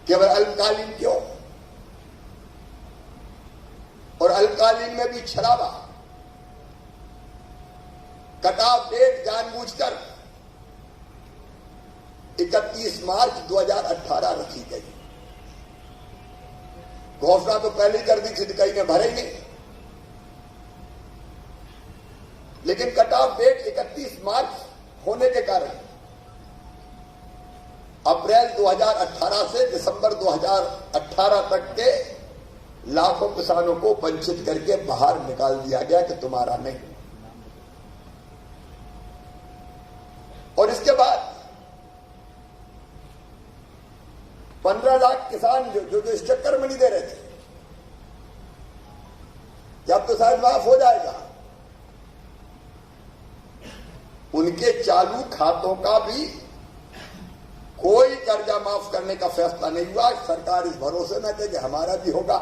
केवल अल्पकालीन क्यों? और अल्पकालीन में भी छलावा, कट ऑफ डेट जानबूझकर 31 मार्च 2018 रखी गई। घोषणा तो पहले ही कर दी थी, कहीं ने भरे नहीं, लेकिन कट ऑफ डेट 31 मार्च होने के कारण अप्रैल 2018 से दिसंबर 2018 तक के लाखों किसानों को वंचित करके बाहर निकाल दिया गया कि तुम्हारा नहीं। और इसके बाद 15 लाख किसान जो इस चक्कर में नहीं दे रहे थे कि अब तो शायद माफ हो जाएगा, उनके चालू खातों का भी कोई कर्जा माफ करने का फैसला नहीं हुआ। सरकार इस भरोसे में थे कि हमारा भी होगा।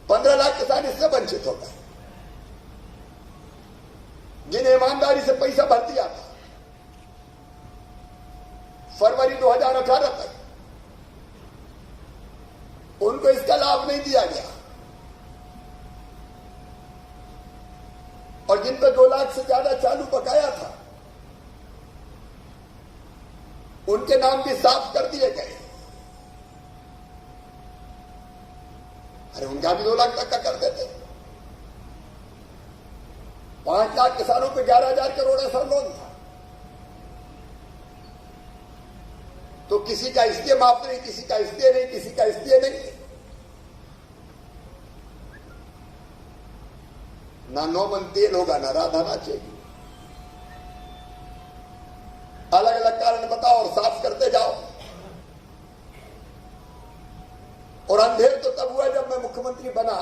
15 लाख किसान इससे वंचित हो गए, जिन्हें ईमानदारी से पैसा भर दिया था फरवरी 2018 तक, उनको इसका लाभ नहीं दिया गया। और जिन पर 2 लाख से ज्यादा चालू बकाया था, उनके नाम भी साफ कर दिए गए। अरे उनका भी 2 लाख तक का कर देते। 5 लाख किसानों पे 11,000 करोड़ ऐसा लोन था, तो किसी का इसलिए माफ नहीं, किसी का इसलिए नहीं, किसी का इसलिए नहीं। ना 9 मन तेल होगा, ना राधा नाचेगी। अलग अलग कारण बताओ और साफ करते जाओ। और अंधेर तो तब हुआ जब मैं मुख्यमंत्री बना,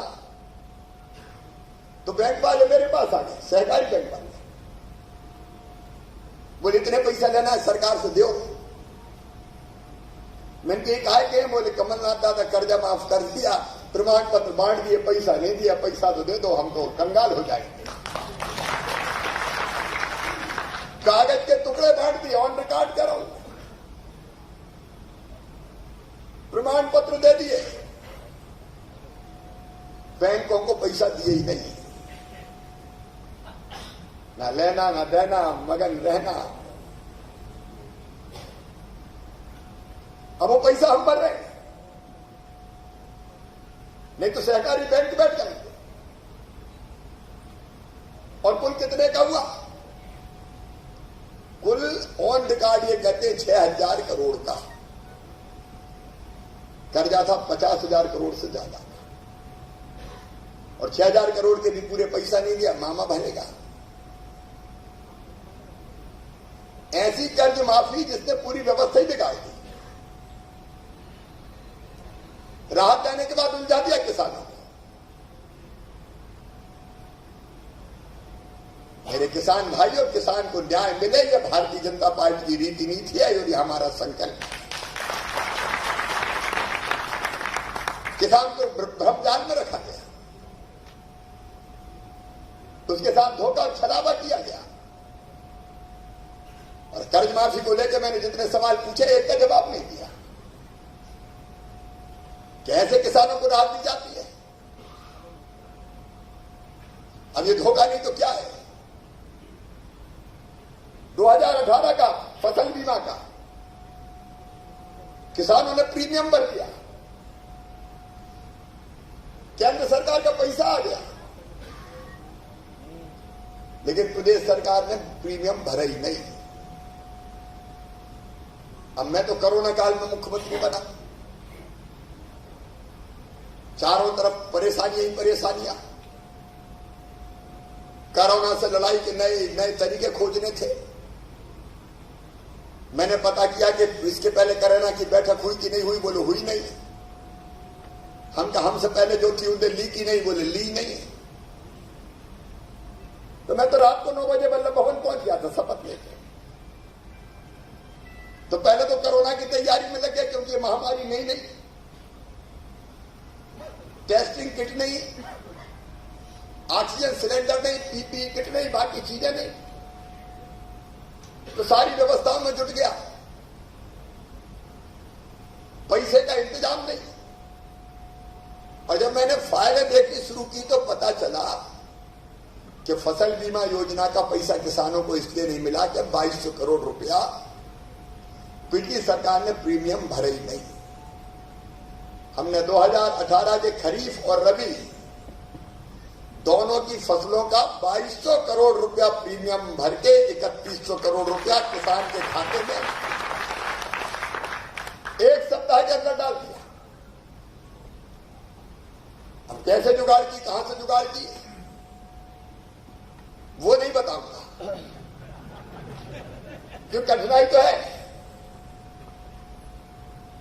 तो बैंक वाले मेरे पास आ गए, सहकारी बैंक वाले, बोले इतने पैसा लेना है सरकार से दो। मैंने कहा कि बोले कमलनाथ दादा कर्जा माफ कर दिया, प्रमाण पत्र बांट दिए, पैसा नहीं दिया, पैसा तो दे दो, हम तो कंगाल हो जाएंगे। कागज के टुकड़े बांट दिए, ऑन रिकॉर्ड करो, प्रमाण पत्र दे दिए, बैंकों को पैसा दिए ही नहीं। ना लेना ना देना, मगन रहना। अब वो पैसा हम भर रहे हैं, नहीं तो सहकारी बैंक बैठ जाएंगे। और कुल कितने का हुआ? कुल ऑन रिकॉर्ड ये कहते हैं 6,000 करोड़ का कर्जा था, 50,000 करोड़ से ज्यादा। और 6,000 करोड़ के भी पूरे पैसा नहीं दिया, मामा भरेगा। ऐसी कर्ज माफी जिसने पूरी व्यवस्था ही बिगाड़ दी। राहत देने के बाद उलझा दिया किसानों को। मेरे किसान भाई और किसान को न्याय मिले, यह भारतीय जनता पार्टी की रीति नीति है और ये हमारा संकल्प है। किसान को भ्रमजाल में रखा गया, उसके साथ धोखा और छलावा किया गया। और कर्ज माफी को लेकर मैंने जितने सवाल पूछे, एक का जवाब नहीं दिया। कैसे किसानों को राहत दी जाती है? अब ये धोखा नहीं तो क्या है? 2018 का फसल बीमा का किसानों ने प्रीमियम भर दिया, केंद्र सरकार का पैसा आ गया, लेकिन प्रदेश सरकार ने प्रीमियम भरा ही नहीं। अब मैं तो कोरोना काल में मुख्यमंत्री बना, चारों तरफ परेशानियां ही परेशानियां। कोरोना से लड़ाई के नए नए तरीके खोजने थे। मैंने पता किया कि इसके पहले कोरोना की बैठक हुई कि नहीं हुई, बोले हुई नहीं। हमसे पहले जो थी उन्हें ली की नहीं, बोले ली नहीं। तो मैं तो रात को 9 बजे वल्लभ भवन पहुंच गया था शपथ लेकर। तो पहले तो कोरोना की तैयारी में लगे, क्योंकि महामारी नहीं, टेस्टिंग किट नहीं, ऑक्सीजन सिलेंडर नहीं, पीपीई किट नहीं, बाकी चीजें नहीं। तो सारी व्यवस्थाओं में जुट गया, पैसे का इंतजाम नहीं। और जब मैंने फाइलें देखनी शुरू की तो पता चला कि फसल बीमा योजना का पैसा किसानों को इसलिए नहीं मिला कि 2200 करोड़ रुपया पिछली सरकार ने प्रीमियम भरे ही नहीं। हमने 2018 के खरीफ और रबी दोनों की फसलों का 2200 करोड़ रुपया प्रीमियम भर के 3100 करोड़ रुपया किसान के खाते में एक सप्ताह के अंदर डाल दिया। अब कैसे जुगाड़ की, कहां से जुगाड़ की, वो नहीं बताऊंगा, क्यों कठिनाई तो है।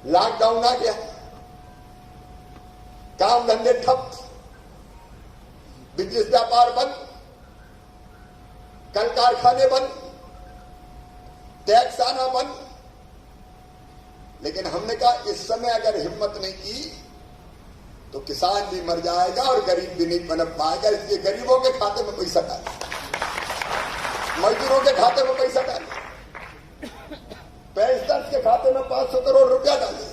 लॉकडाउन आ गया, काम धंधे ठप, बिजनेस व्यापार बंद, कल कारखाने बंद, टैक्स आना बंद। लेकिन हमने कहा इस समय अगर हिम्मत नहीं की तो किसान भी मर जाएगा और गरीब भी नहीं पनप पाएगा। इसलिए गरीबों के खाते में पैसा डाले, मजदूरों के खाते में पैसा डाले, पेंशनर्स के खाते में 500 करोड़ रुपया डाले,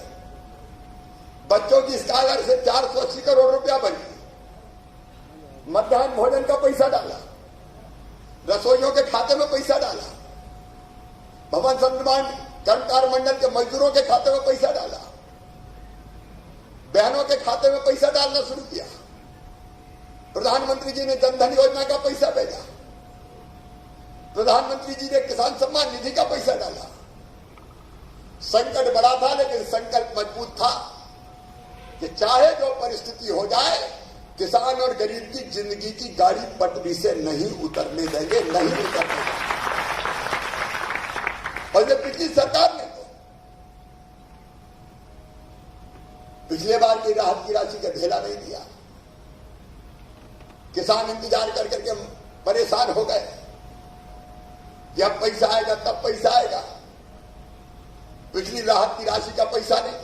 बच्चों की स्कॉलरशिप 480 करोड़ रुपया बनी, मध्याह्न भोजन का पैसा डाला, रसोइयों के खाते में पैसा डाला, भवन निर्माण कर्मकार मंडल के मजदूरों के खाते में पैसा डाला, बहनों के खाते में पैसा डालना शुरू किया। प्रधानमंत्री जी ने जनधन योजना का पैसा भेजा, प्रधानमंत्री जी ने किसान सम्मान निधि का पैसा डाला। संकट बड़ा था, लेकिन संकल्प मजबूत था कि चाहे जो परिस्थिति हो जाए, किसान और गरीब की जिंदगी की गाड़ी पटरी से नहीं उतरने देंगे, नहीं उतरने देंगे। और जब पिछली सरकार ने पिछले बार की राहत की राशि का धेला नहीं दिया, किसान इंतजार कर करके परेशान हो गए कि अब पैसा आएगा तब पैसा आएगा। पिछली राहत की राशि का पैसा नहीं,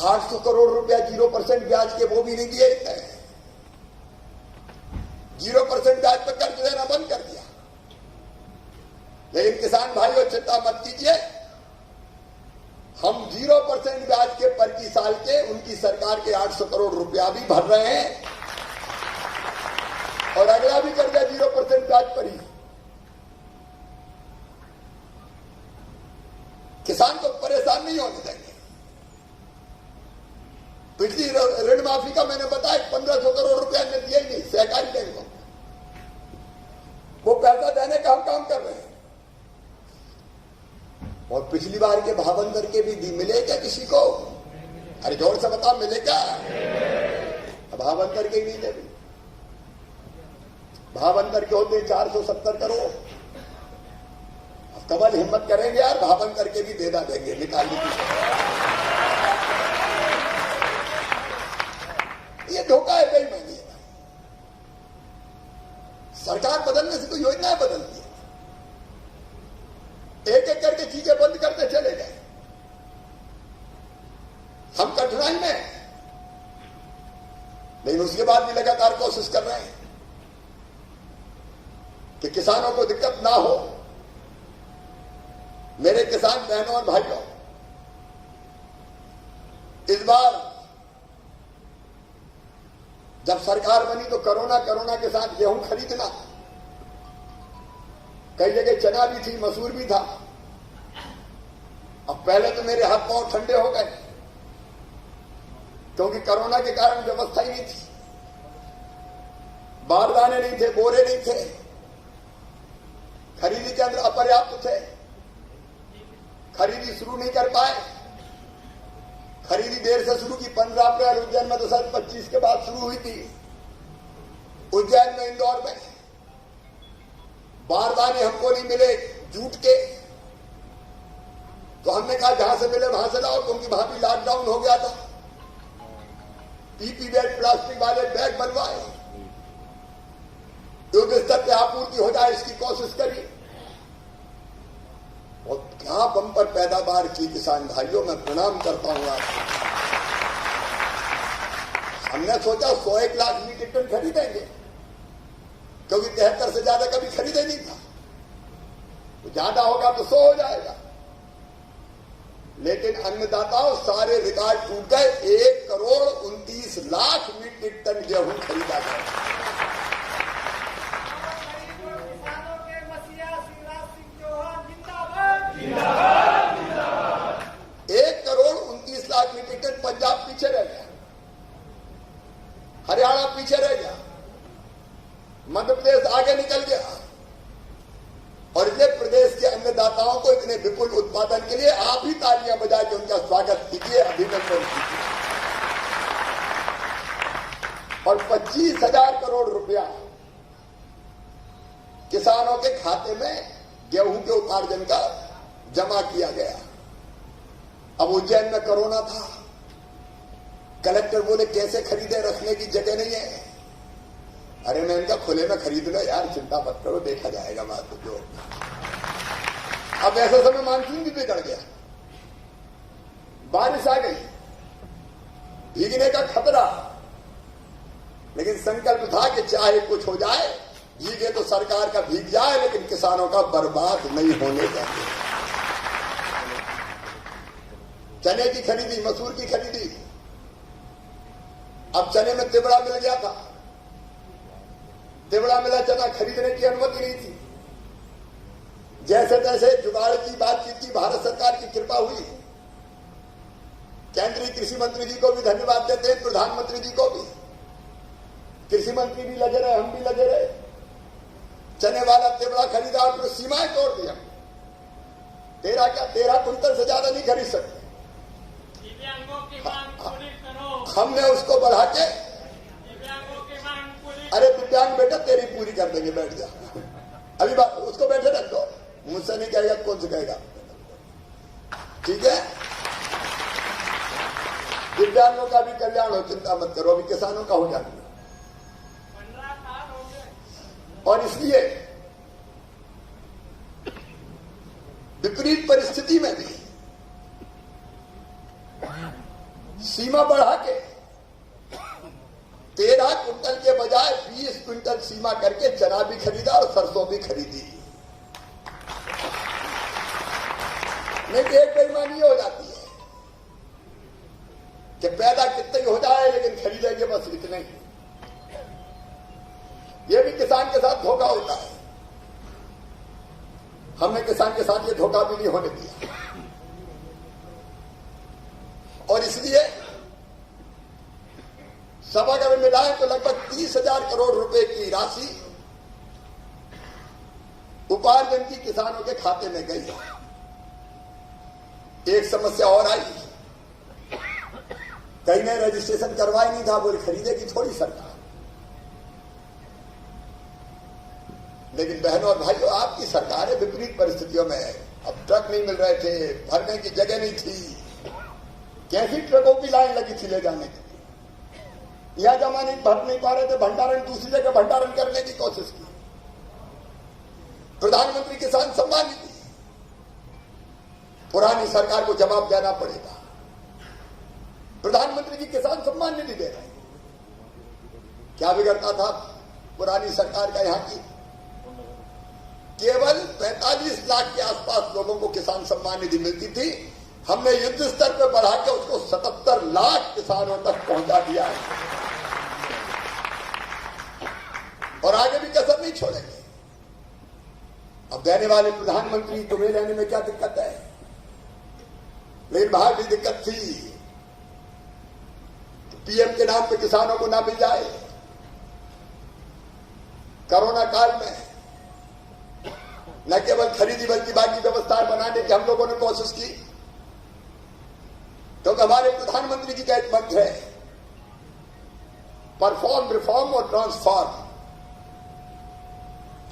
800 करोड़ रुपया 0% ब्याज के वो भी नहीं दिए गए। 0% ब्याज पर कर्ज देना बंद कर दिया। लेकिन किसान भाइयों चिंता मत कीजिए, हम 0% ब्याज के प्रति साल के उनकी सरकार के 800 करोड़ रुपया भी भर रहे हैं और अगला भी कर्जा 0% ब्याज पर ही। किसान को परेशान नहीं होने देंगे। पिछली ऋण माफी का मैंने बताया 1500 करोड़ रुपया ने दिया ही नहीं सहकारी बैंकों को, वो पैसा देने का हम काम कर रहे हैं। और पिछली बार के भावंतर के भी मिले क्या किसी को? अरे जोर से बता, मिले क्या? भावंतर के नहीं दे, भावंतर के होते 470 करोड़। अब कमल हिम्मत करेंगे यार, भावंतर के भी देना देंगे, निकालने की। ये धोखा है, बेईमानी है। सरकार बदलने से तो योजनाएं बदलती है, एक एक करके चीजें बंद करते चले गए। हम कठिनाई में हैं, लेकिन उसके बाद भी लगातार कोशिश कर रहे हैं कि किसानों को दिक्कत ना हो। मेरे किसान बहनों और भाइयों, इस बार जब सरकार बनी तो कोरोना के साथ गेहूं खरीदना, कई जगह चना भी थी, मसूर भी था। अब पहले तो मेरे हाथ पांव ठंडे हो गए, क्योंकि कोरोना के कारण व्यवस्था ही नहीं थी, बारदाने नहीं थे, बोरे नहीं थे, खरीदी के अंदर अपर्याप्त थे, खरीदी शुरू नहीं कर पाए। खरीदी देर से शुरू की, 15 अप्रैल उज्जैन में तो शायद 25 के बाद शुरू हुई थी। उज्जैन में, इंदौर में बारदाने हमको नहीं मिले जूट के, तो हमने कहा जहां से मिले वहां से लाओ, क्योंकि वहां भी लॉकडाउन हो गया था। पीपी बैग, प्लास्टिक वाले बैग बनवाए, युद्ध स्तर पे आपूर्ति हो जाए इसकी कोशिश करी, और क्या बम्पर पैदावार की किसान भाइयों, मैं प्रणाम करता हूं आपको। हमने सोचा 101 लाख मीट्रिक टन खरीदेंगे, क्योंकि 73 से ज्यादा कभी खरीदे नहीं था, तो ज्यादा होगा तो 100 हो जाएगा। लेकिन अन्नदाताओं सारे रिकॉर्ड टूट गए। 1,29,00,000 मीट्रिक टन गेहूं खरीदा गया। एक 1,29,00,000 मीट्रिक टन। पंजाब पीछे रह गया, हरियाणा पीछे रह गया, मध्य प्रदेश आगे निकल गया, और इसलिए प्रदेश के अन्नदाताओं को इतने विपुल उत्पादन के लिए आप ही तालियां बजा के उनका स्वागत कीजिए, अभिनंदन कीजिए। और 25,000 करोड़ रुपया किसानों के खाते में गेहूं के उपार्जन का जमा किया गया। अब उज्जैन में कोरोना था, कलेक्टर बोले कैसे खरीदे, रखने की जगह नहीं है। अरे मैं इनका खुले में खरीद लो यार, चिंता मत करो, देखा जाएगा बात जो। अब ऐसे समय मानसून भी बिगड़ गया, बारिश आ गई, भीगने का खतरा, लेकिन संकल्प था कि चाहे कुछ हो जाए, भीगे तो सरकार का भीग जाए, लेकिन किसानों का बर्बाद नहीं होने देंगे। चने की खरीदी, मसूर की खरीदी, अब चने में तिबड़ा मिल गया था, तिबड़ा मिला चना खरीदने की अनुमति नहीं थी। जैसे तैसे जुगाड़ की बातचीत की, भारत सरकार की कृपा हुई। केंद्रीय कृषि मंत्री जी को भी धन्यवाद देते हैं, प्रधानमंत्री जी को भी। कृषि मंत्री भी लगे रहे, हम भी लगे रहे, चने वाला तिबड़ा खरीदा और फिर सीमाएं तोड़ दिया। 13 कुंटल से ज्यादा नहीं खरीद सकते। हमने उसको बढ़ा के, अरे दिव्यांग बेटा तेरी पूरी कर देंगे, बैठ जा, अभी बात उसको बैठे रख दो, मुझसे नहीं कहेगा, कौन से कहेगा, ठीक है। दिव्यांगों का भी कल्याण हो, चिंता मत करो, अभी किसानों का हो जाएगा। और इसलिए विपरीत परिस्थिति में भी सीमा बढ़ा के 13 कुंटल के बजाय 20 क्विंटल सीमा करके चना भी खरीदा और सरसों भी खरीदी। नहीं तो एक बेईमानी हो जाती है कि पैदा कितने हो जाए, लेकिन खरीदेंगे बस इतने ही। ये भी किसान के साथ धोखा होता है। हमने किसान के साथ ये धोखा भी नहीं होने दिया, और इसलिए सब अगर मिलाएं तो लगभग 30,000 करोड़ रुपए की राशि उपार्जन की किसानों के खाते में गई। एक समस्या और आई, कई ने रजिस्ट्रेशन करवाई नहीं था, बोले खरीदेगी थोड़ी सरकार। लेकिन बहनों और भाइयों, आपकी सरकार है, विपरीत परिस्थितियों में है। अब ट्रक नहीं मिल रहे थे, भरने की जगह नहीं थी, कैसी ट्रकों की लाइन लगी थी ले जाने के लिए। यह जमा नहीं भर नहीं पा रहे थे, भंडारण दूसरी जगह भंडारण करने की कोशिश की। प्रधानमंत्री किसान सम्मान निधि, पुरानी सरकार को जवाब देना पड़ेगा। प्रधानमंत्री जी किसान सम्मान निधि दे रहे हैं, क्या बिगड़ता था पुरानी सरकार का? यहां की केवल 45 लाख के आसपास लोगों को किसान सम्मान निधि मिलती थी। हमने युद्ध स्तर पर बढ़ा के उसको 77 लाख किसानों तक पहुंचा दिया है और आगे भी कसर नहीं छोड़ेंगे। अब देने वाले प्रधानमंत्री तुम्हें लेने में क्या दिक्कत है? लेकिन बाहर भी दिक्कत थी, पीएम के नाम पे किसानों को ना मिल जाए। कोरोना काल में न केवल खरीदी बल्कि बाकी व्यवस्थाएं बनाने की हम लोगों ने कोशिश की, क्योंकि हमारे प्रधानमंत्री जी का एक मंत्र है, परफॉर्म, रिफॉर्म और ट्रांसफॉर्म।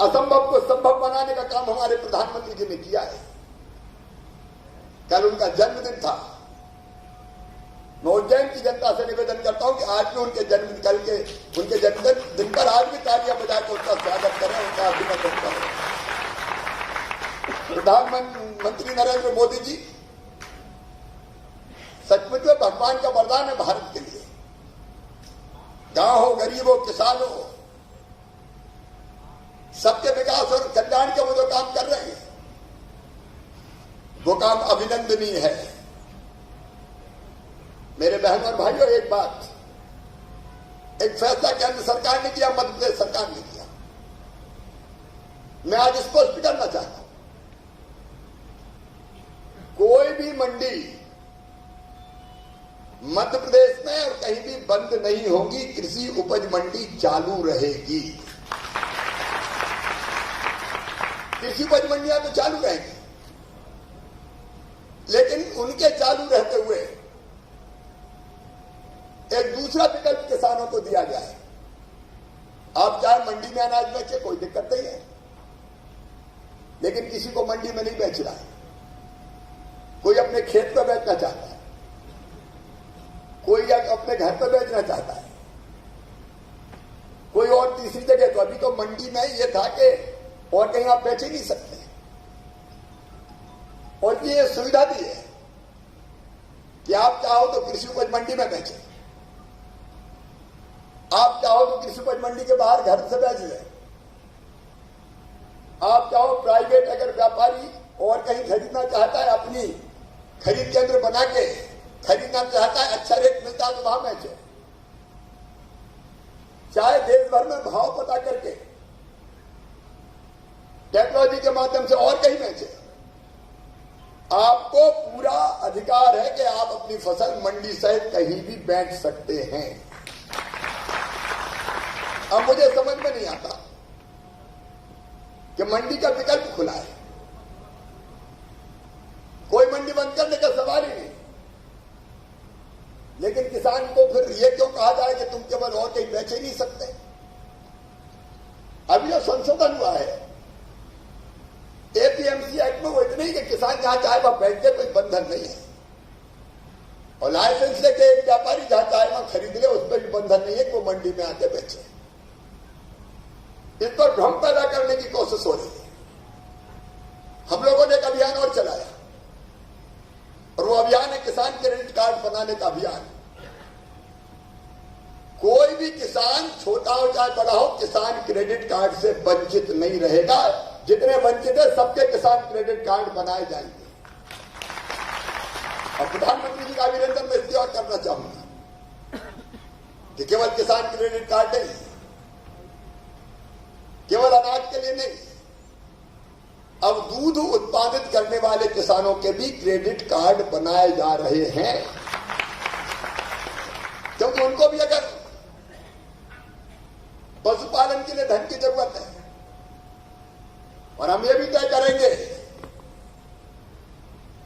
असंभव को संभव बनाने का काम हमारे प्रधानमंत्री जी ने किया है। कल उनका जन्मदिन था। मैं उज्जैन की जनता से निवेदन करता हूं कि आज भी उनके जन्मदिन, कल के उनके जन्मदिन पर आज भी तालियां बजाकर उसका स्वागत करें, उनका अभिनंदन करें। प्रधानमंत्री नरेंद्र मोदी जी सचमुच में भगवान का वरदान है भारत के लिए। गांव हो, गरीब हो, किसान हो, सबके विकास और कल्याण के वो जो काम कर रहे हैं वो काम अभिनंदनीय है। मेरे बहन और भाइयों, एक बात, एक फैसला केंद्र सरकार ने किया, मध्य प्रदेश सरकार ने किया। मैं आज स्पष्ट करना चाहता हूं, कोई भी मंडी मध्य प्रदेश में और कहीं भी बंद नहीं होगी। कृषि उपज मंडी चालू रहेगी। कृषि उपज मंडियां तो चालू रहेंगी, लेकिन उनके चालू रहते हुए एक दूसरा विकल्प किसानों को दिया गया है। आप चाहे मंडी में अनाज बेचे, कोई दिक्कत नहीं है, लेकिन किसी को मंडी में नहीं बेच रहा है। कोई अपने खेत पर बेचना चाहता है, कोई अपने घर पर बेचना चाहता है, कोई और तीसरी जगह। तो अभी तो मंडी में ये था कि और कहीं आप बेच ही नहीं सकते, और ये सुविधा दी है कि आप चाहो तो कृषि उपज मंडी में बेचें, आप चाहो तो कृषि उपज मंडी के बाहर घर से बेच लें, आप चाहो प्राइवेट अगर व्यापारी और कहीं खरीदना चाहता है, अपनी खरीद केंद्र बना के खरीदना चाहता है, अच्छा रेट मिलता है तो वहां बेचे। चाहे देश भर में भाव पता करके टेक्नोलॉजी के माध्यम से और कहीं बेचे। आपको पूरा अधिकार है कि आप अपनी फसल मंडी सहित कहीं भी बेच सकते हैं। अब मुझे समझ में नहीं आता कि मंडी का विकल्प खुला है, कोई मंडी बंद करने का सवाल ही नहीं, लेकिन किसान को फिर ये क्यों कहा जाए कि तुम केवल और कहीं बेच ही नहीं सकते। अभी जो संशोधन हुआ है एपीएमसी एक्ट में, वो इतने ही कि किसान जहां चाहे वहां बेच दे, कोई बंधन नहीं है। और लाइसेंस लेके एक व्यापारी जहां चाहे वहां खरीद ले, उस पर भी बंधन नहीं है कि वो मंडी में आके बेचे। इस पर भ्रम पैदा करने की कोशिश हो रही है। हम लोगों ने एक अभियान और चलाया, और वो अभियान है किसान क्रेडिट कार्ड बनाने का अभियान। कोई भी किसान, छोटा हो चाहे बड़ा हो, किसान क्रेडिट कार्ड से वंचित नहीं रहेगा। जितने वंचित है सबके किसान क्रेडिट कार्ड बनाए जाएंगे। और प्रधानमंत्री जी का अभिनंदन मैं इसलिए और करना चाहूंगा कि केवल किसान क्रेडिट कार्ड नहीं, केवल अनाज के लिए नहीं, अब दूध उत्पादित करने वाले किसानों के भी क्रेडिट कार्ड बनाए जा रहे हैं, क्योंकि उनको भी अगर पशुपालन के लिए धन की जरूरत है, और हम ये भी तय करेंगे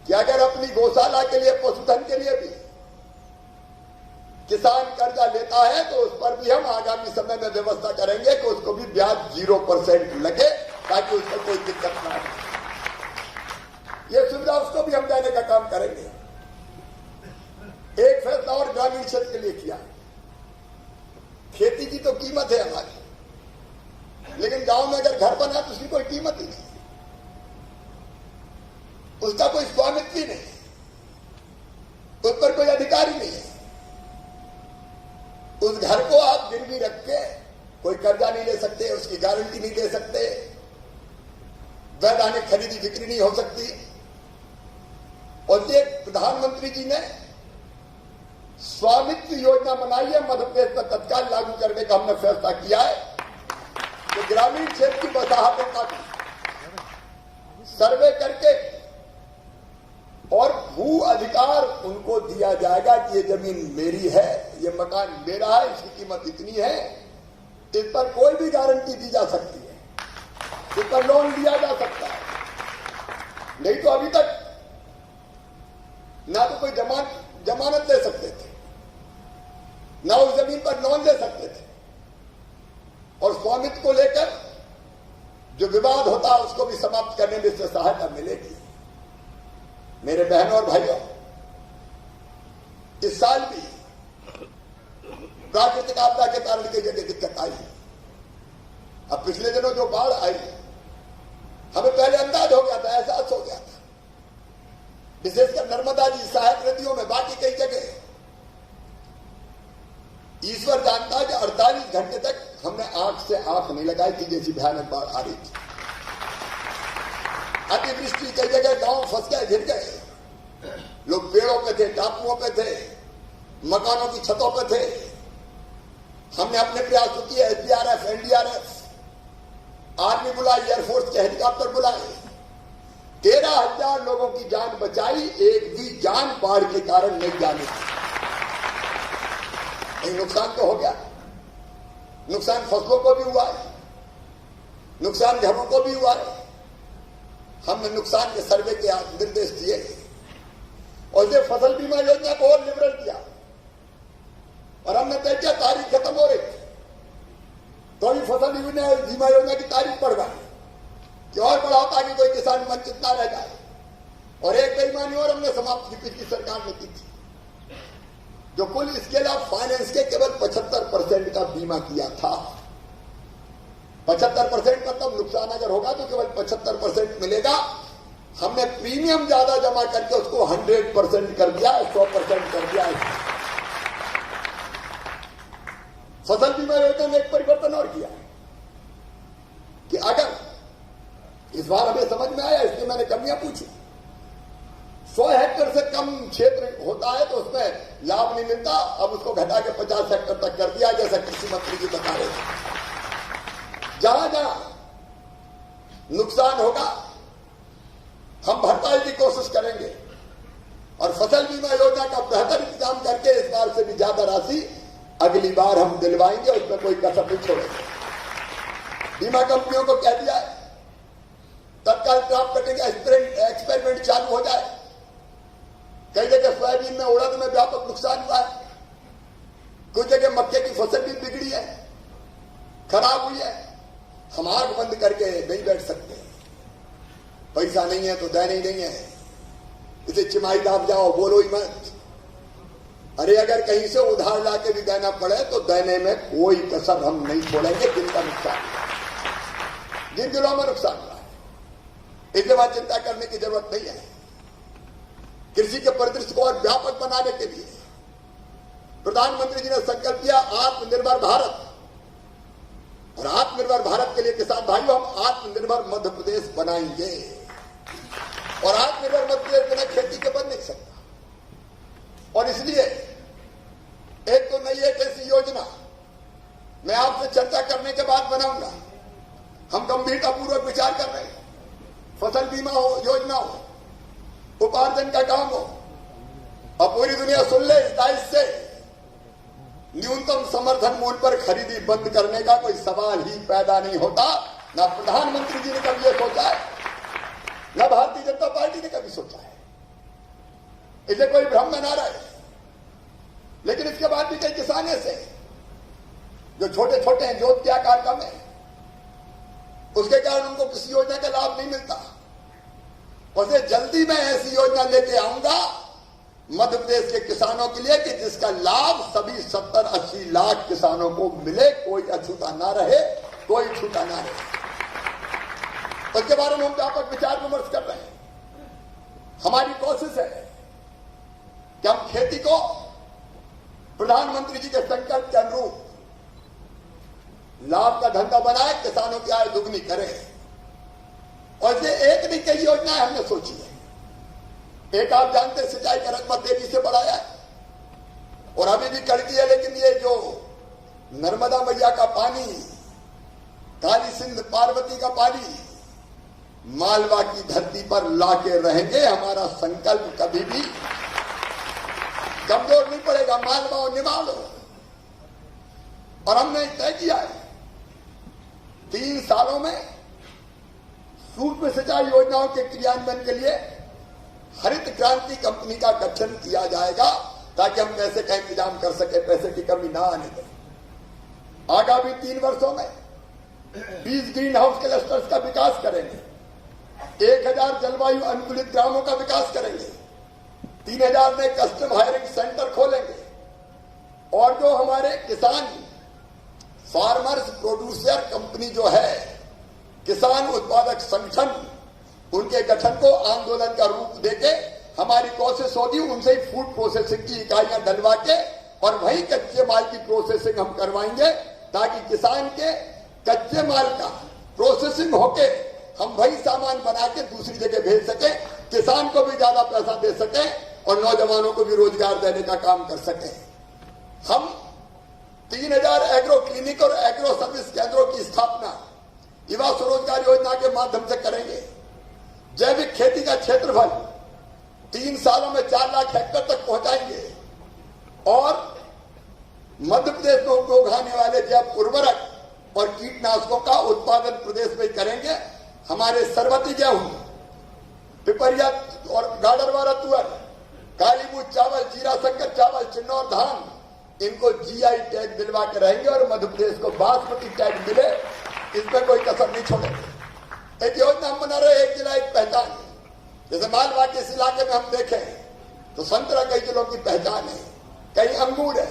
कि अगर अपनी गौशाला के लिए, पशुधन के लिए भी किसान कर्जा लेता है तो उस पर भी हम आगामी समय में व्यवस्था करेंगे कि उसको भी ब्याज 0% लगे, ताकि उसमें कोई दिक्कत ना हो। ये सुविधा उसको भी हम देने का काम करेंगे। एक फैसला और ग्रामीण क्षेत्र के लिए किया। खेती की तो कीमत है हमारी, लेकिन गांव में अगर घर बना तो उसकी कोई कीमत ही नहीं। उसका कोई स्वामित्व ही नहीं, उस पर कोई अधिकार ही नहीं है। उस घर को आप गिरवी रख के कोई कर्जा नहीं ले सकते, उसकी गारंटी नहीं दे सकते, वैधानिक खरीदी बिक्री नहीं हो सकती। और ये प्रधानमंत्री जी ने स्वामित्व योजना बनाई है, मध्य प्रदेश में तत्काल लागू करने का हमने फैसला किया है कि ग्रामीण क्षेत्र की वसाहतों का भी सर्वे करके और भू अधिकार उनको दिया जाएगा कि ये जमीन मेरी है, ये मकान मेरा है, इसकी कीमत इतनी है, इस पर कोई भी गारंटी दी जा सकती है, इस पर लोन लिया जा सकता है। नहीं तो अभी तक ना तो कोई जमानत दे सकते थे, ना उस जमीन पर लोन दे सकते थे, और स्वामित्व को लेकर जो विवाद होता है उसको भी समाप्त करने में इससे सहायता मिलेगी। मेरे बहनों और भाइयों, इस साल भी प्राकृतिक आपदा के कारण कई जगह दिक्कत आई। अब पिछले दिनों जो बाढ़ आई, हमें पहले अंदाज हो गया था, एहसास हो गया था, विशेषकर नर्मदा जी सहायक नदियों में, बाकी कई जगह ईश्वर जानता है कि 48 घंटे तक हमने आंख से आंख नहीं लगाई थी, जैसी भयानक बाढ़ आ रही थी। अतिवृष्टि, कई जगह गांव फंस गए, गिर गए, लोग पेड़ों पे थे, टापुओं पे थे, मकानों की छतों पे थे। हमने अपने प्रयास किए, एसडीआरएफ, एनडीआरएफ, आर्मी बुलाई, एयरफोर्स के हेलीकॉप्टर बुलाए, 13,000 लोगों की जान बचाई। एक भी जान बाढ़ के कारण नहीं जाने दी। नुकसान तो हो गया, नुकसान फसलों को भी हुआ है, नुकसान घरों को भी हुआ है। हमने नुकसान के सर्वे के निर्देश दिए और ये फसल बीमा योजना को और लिबरल किया, और हमने तय किया तारीख खत्म हो रही तो अभी फसल बीमा योजना की तारीख बढ़वाई कि और बढ़ाओ ताकि कोई किसान वंचित ना रह जाए। और एक बेईमानी और हमने समाप्त की, पिछली सरकार ने की थी, जो कुल स्केल ऑफ फाइनेंस के केवल 75% का बीमा किया था। 75% मतलब नुकसान अगर होगा तो केवल 75% मिलेगा। हमने प्रीमियम ज्यादा जमा करके उसको 100% कर दिया, 100% कर दिया। फसल बीमा योजना में एक परिवर्तन और किया कि अगर इस बार हमें समझ में आया, इसलिए मैंने कमियां पूछी, 100 हेक्टेयर से कम क्षेत्र होता है तो उसमें लाभ नहीं मिलता, अब उसको घटा के 50 हेक्टेयर तक कर दिया, जैसा कृषि मंत्री जी बता रहे थे। जहां जहां नुकसान होगा हम भरपाई की कोशिश करेंगे, और फसल बीमा योजना का बेहतर इंतजाम करके इस बार से भी ज्यादा राशि अगली बार हम दिलवाएंगे, उसमें कोई कसर नहीं छोड़ेंगे। बीमा कंपनियों को कह दिया है तत्काल ड्राफ्ट कटेंगे, एक्सपेरिमेंट चालू हो जाए। कई जगह सोयाबीन में, उड़द में व्यापक नुकसान हुआ है, कुछ जगह मक्के की फसल भी बिगड़ी है, खराब हुई है। हम आंख बंद करके नहीं बैठ सकते, पैसा नहीं है तो देना ही नहीं है, इसे चिमाई दाब जाओ, बोलो ही मत। अरे अगर कहीं से उधार लाके भी देना पड़े तो देने में कोई कसर हम नहीं छोड़ेंगे। जिनका नुकसान, जिन जिलों में नुकसान हुआ है, इसके बाद चिंता करने की जरूरत नहीं है। कृषि के परिदृश्य को और व्यापक बनाने के लिए प्रधानमंत्री जी ने संकल्प किया आत्मनिर्भर भारत, और आत्मनिर्भर भारत के लिए किसान भाइयों हम आत्मनिर्भर मध्य प्रदेश बनाएंगे। और आत्मनिर्भर मध्य प्रदेश बिना खेती के बन नहीं सकता। और इसलिए एक तो नई एक ऐसी योजना मैं आपसे चर्चा करने के बाद बनाऊंगा, हम गंभीरतापूर्वक विचार कर रहे हैं। फसल बीमा हो, योजना हो, उपार्जन का काम हो, और पूरी दुनिया सुन ले, इस दायित्व से न्यूनतम समर्थन मूल्य पर खरीदी बंद करने का कोई सवाल ही पैदा नहीं होता। ना प्रधानमंत्री जी ने कभी यह सोचा है, न भारतीय जनता पार्टी ने कभी सोचा है, इसे कोई भ्रम में ना रहे। लेकिन इसके बाद भी कई किसान ऐसे जो छोटे छोटे हैं, जोत के आकार कम है, उसके कारण उनको किसी योजना का लाभ नहीं मिलता। और जल्दी मैं ऐसी योजना लेके आऊंगा मध्य प्रदेश के किसानों के लिए कि जिसका लाभ सभी 70-80 लाख किसानों को मिले, कोई अछूता ना रहे, कोई छूटा ना रहे। उसके बारे में हम व्यापक विचार विमर्श कर रहे हैं। हमारी कोशिश है कि हम खेती को प्रधानमंत्री जी के संकल्प के अनुरूप लाभ का धंधा बनाए, किसानों की आय दुगनी करें। और ये एक नहीं कई योजनाएं हमने सोची है। एक आप जानते हैं सिंचाई का रकबा तेजी से बढ़ाया है और अभी भी करती है, लेकिन ये जो नर्मदा मैया का पानी, काली सिंध पार्वती का पानी मालवा की धरती पर लाके रहेंगे। हमारा संकल्प कभी भी कमजोर नहीं पड़ेगा। मालवा और निमाड़ और हमने तय किया है 3 सालों में सूक्ष्म सिंचाई योजनाओं के क्रियान्वयन के लिए हरित क्रांति कंपनी का गठन किया जाएगा, ताकि हम पैसे का इंतजाम कर सके, पैसे की कमी ना आने दें। आगामी 3 वर्षों में 20 ग्रीन हाउस क्लस्टर्स का विकास करेंगे, 1000 जलवायु अनुकूलित ग्रामों का विकास करेंगे, 3000 नए कस्टम हायरिंग सेंटर खोलेंगे और जो हमारे किसान फार्मर्स प्रोड्यूसर कंपनी जो है, किसान उत्पादक संगठन, उनके गठन को आंदोलन का रूप देके हमारी कोशिश होगी उनसे ही फूड प्रोसेसिंग की इकाइयां डलवा के और वही कच्चे माल की प्रोसेसिंग हम करवाएंगे, ताकि किसान के कच्चे माल का प्रोसेसिंग होके हम वही सामान बना के दूसरी जगह भेज सके, किसान को भी ज्यादा पैसा दे सके और नौजवानों को भी रोजगार देने का काम कर सके। हम 3000 एग्रो क्लिनिक और एग्रो सर्विस केंद्रों की स्थापना युवा स्वरोजगार योजना के माध्यम से करेंगे। जैविक खेती का क्षेत्रफल 3 सालों में 4 लाख हेक्टेयर तक पहुंचाएंगे और मध्य प्रदेश में उपयोग आने वाले जैव उर्वरक और कीटनाशकों का उत्पादन प्रदेश में करेंगे। हमारे सरबती गेहूं, पिपरिया और गाडरवारा तुअर, कालीबूट चावल, जीरा शंकर चावल, चिन्नौर धान, इनको जीआई टैग दिलवा के रहेंगे और मध्य प्रदेश को बासमती टैग मिले, इसमें कोई कसर नहीं छोड़ेंगे। एक योजना हम बना रहे, एक जिला एक पहचान। जैसे मालवा के इस इलाके में हम देखें तो संतरा कई जिलों की पहचान है, कहीं अंगूर है,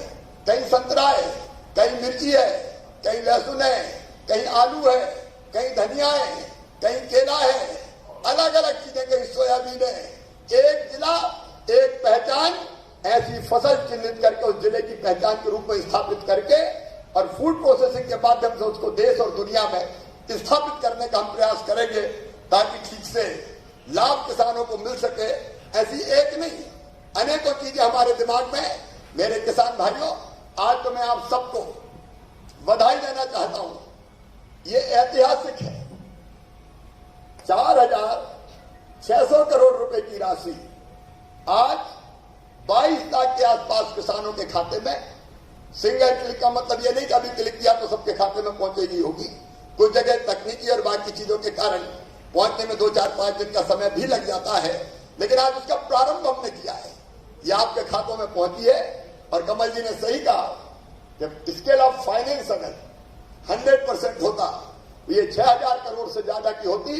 कहीं संतरा है, कहीं मिर्ची है, कहीं लहसुन है, कहीं आलू है, कहीं धनिया है, कहीं केला है, अलग अलग चीजें, कहीं सोयाबीन है। एक जिला एक पहचान, ऐसी फसल चिन्हित करके उस जिले की पहचान के रूप में स्थापित करके और फूड प्रोसेसिंग के माध्यम से उसको देश और दुनिया में स्थापित करने का हम प्रयास करेंगे, ताकि ठीक से लाभ किसानों को मिल सके। ऐसी एक नहीं, अनेकों चीजें हमारे दिमाग में। मेरे किसान भाइयों, आज तो मैं आप सबको बधाई देना चाहता हूं। ये ऐतिहासिक है, 4600 करोड़ रुपए की राशि आज 22 लाख के आसपास किसानों के खाते में। सिंगल क्लिक का मतलब ये नहीं कि अभी क्लिक किया तो सबके खाते में पहुंचेगी होगी। कुछ जगह तकनीकी और बाकी चीजों के कारण पहुंचने में 2, 4, 5 दिन का समय भी लग जाता है, लेकिन आज उसका प्रारंभ हमने किया है। ये आपके खातों में पहुंची है और कमल जी ने सही कहा, जब स्केल ऑफ फाइनेंस अगर 100% होता, ये 6000 करोड़ से ज्यादा की होती।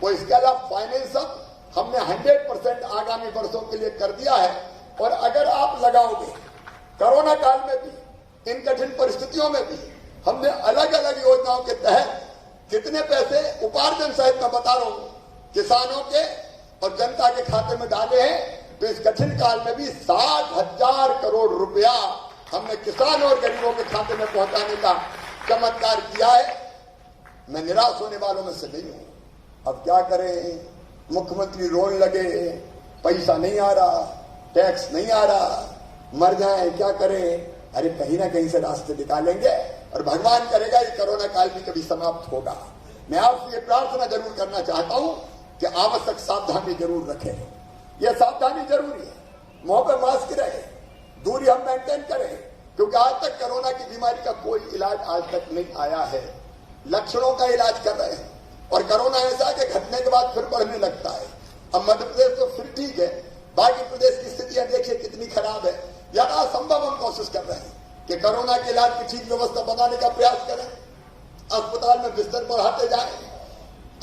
वो स्केल ऑफ फाइनेंस अब हमने 100% आगामी वर्षों के लिए कर दिया है। और अगर आप लगाओगे, कोरोना काल में भी, इन कठिन परिस्थितियों में भी हमने अलग अलग योजनाओं के तहत कितने पैसे उपार्जन सहित मैं बता रहा हूं किसानों के और जनता के खाते में डाले हैं, तो इस कठिन काल में भी 60,000 करोड़ रुपया हमने किसान और गरीबों के खाते में पहुंचाने का चमत्कार किया है। मैं निराश होने वालों में से नहीं हूं। अब क्या करें, मुख्यमंत्री रोने लगे, पैसा नहीं आ रहा, टैक्स नहीं आ रहा, मर जाए, क्या करें। अरे कहीं ना कहीं से रास्ते निकालेंगे और भगवान करेगा ये कोरोना काल भी कभी समाप्त होगा। मैं आपसे ये प्रार्थना जरूर करना चाहता हूं कि आवश्यक सावधानी जरूर रखें। यह सावधानी जरूरी है, मुंह पे मास्क रहे, दूरी हम मेंटेन करें, क्योंकि आज तक कोरोना की बीमारी का कोई इलाज आज तक नहीं आया है। लक्षणों का इलाज कर रहे हैं और कोरोना ऐसा कि घटने के बाद फिर बढ़ने लगता है। अब मध्य प्रदेश तो फिर ठीक है, बाकी प्रदेश की स्थितियां देखिए कितनी खराब है। यथा संभव हम कोशिश कर रहे हैं कि कोरोना के इलाज की ठीक व्यवस्था बनाने का प्रयास करें, अस्पताल में बिस्तर बढ़ाते जाएं,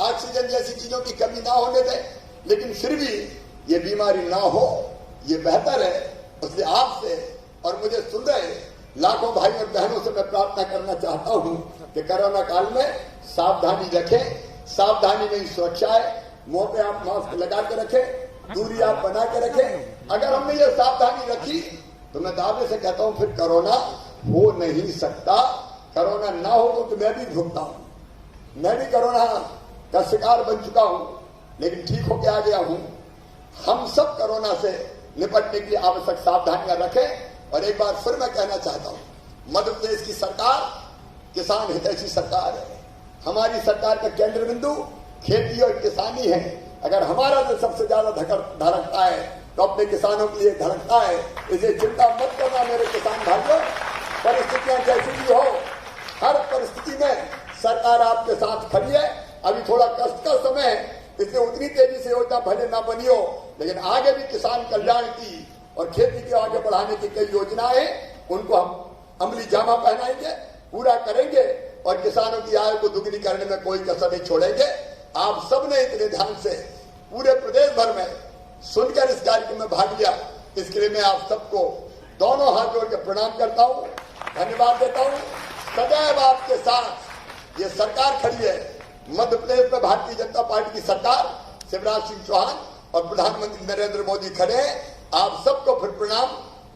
ऑक्सीजन जैसी चीजों की कमी ना होने दें, लेकिन फिर भी ये बीमारी ना हो, ये बेहतर है। इसलिए आपसे और मुझे सुन रहे लाखों भाई और बहनों से मैं प्रार्थना करना चाहता हूं कि कोरोना काल में सावधानी रखें। सावधानी में ही सुरक्षा है। मुंह पे आप मास्क लगा के रखें, दूरी आप बना के रखें। अगर हमने ये सावधानी रखी तो मैं दावे से कहता हूं फिर कोरोना हो नहीं सकता। कोरोना ना हो तो मैं भी भुगता हूं, मैं भी कोरोना का शिकार बन चुका हूं, लेकिन ठीक होके आ गया हूं। हम सब कोरोना से निपटने की आवश्यक सावधानियां रखें। और एक बार फिर मैं कहना चाहता हूं, मध्य प्रदेश की सरकार किसान हितैषी सरकार है। हमारी सरकार का केंद्र बिंदु खेती और किसानी है। अगर हमारा जो सबसे ज्यादा धड़कता है तो अपने किसानों के लिए धड़कता है। इसे चिंता मत करना मेरे किसान भाइयों, परिस्थितियां जैसी भी हो, हर परिस्थिति में सरकार आपके साथ खड़ी है। अभी थोड़ा कष्ट का समय है, इसलिए उतनी तेजी से योजना भले ना बनी हो, लेकिन आगे भी किसान कल्याण की और खेती को आगे बढ़ाने की कई योजनाएं, उनको हम अमली जामा पहनाएंगे, पूरा करेंगे और किसानों की आय को दुगनी करने में कोई कसर नहीं छोड़ेंगे। आप सबने इतने ध्यान से पूरे प्रदेश भर में सुनकर इस कार्यक्रम में भाग लिया, इसके लिए मैं आप सबको दोनों हाथ जोड़ के प्रणाम करता हूं, धन्यवाद देता हूं। सदैव आपके साथ ये सरकार खड़ी है। मध्य प्रदेश में भारतीय जनता पार्टी की सरकार, शिवराज सिंह चौहान और प्रधानमंत्री नरेंद्र मोदी खड़े हैं। आप सबको फिर प्रणाम,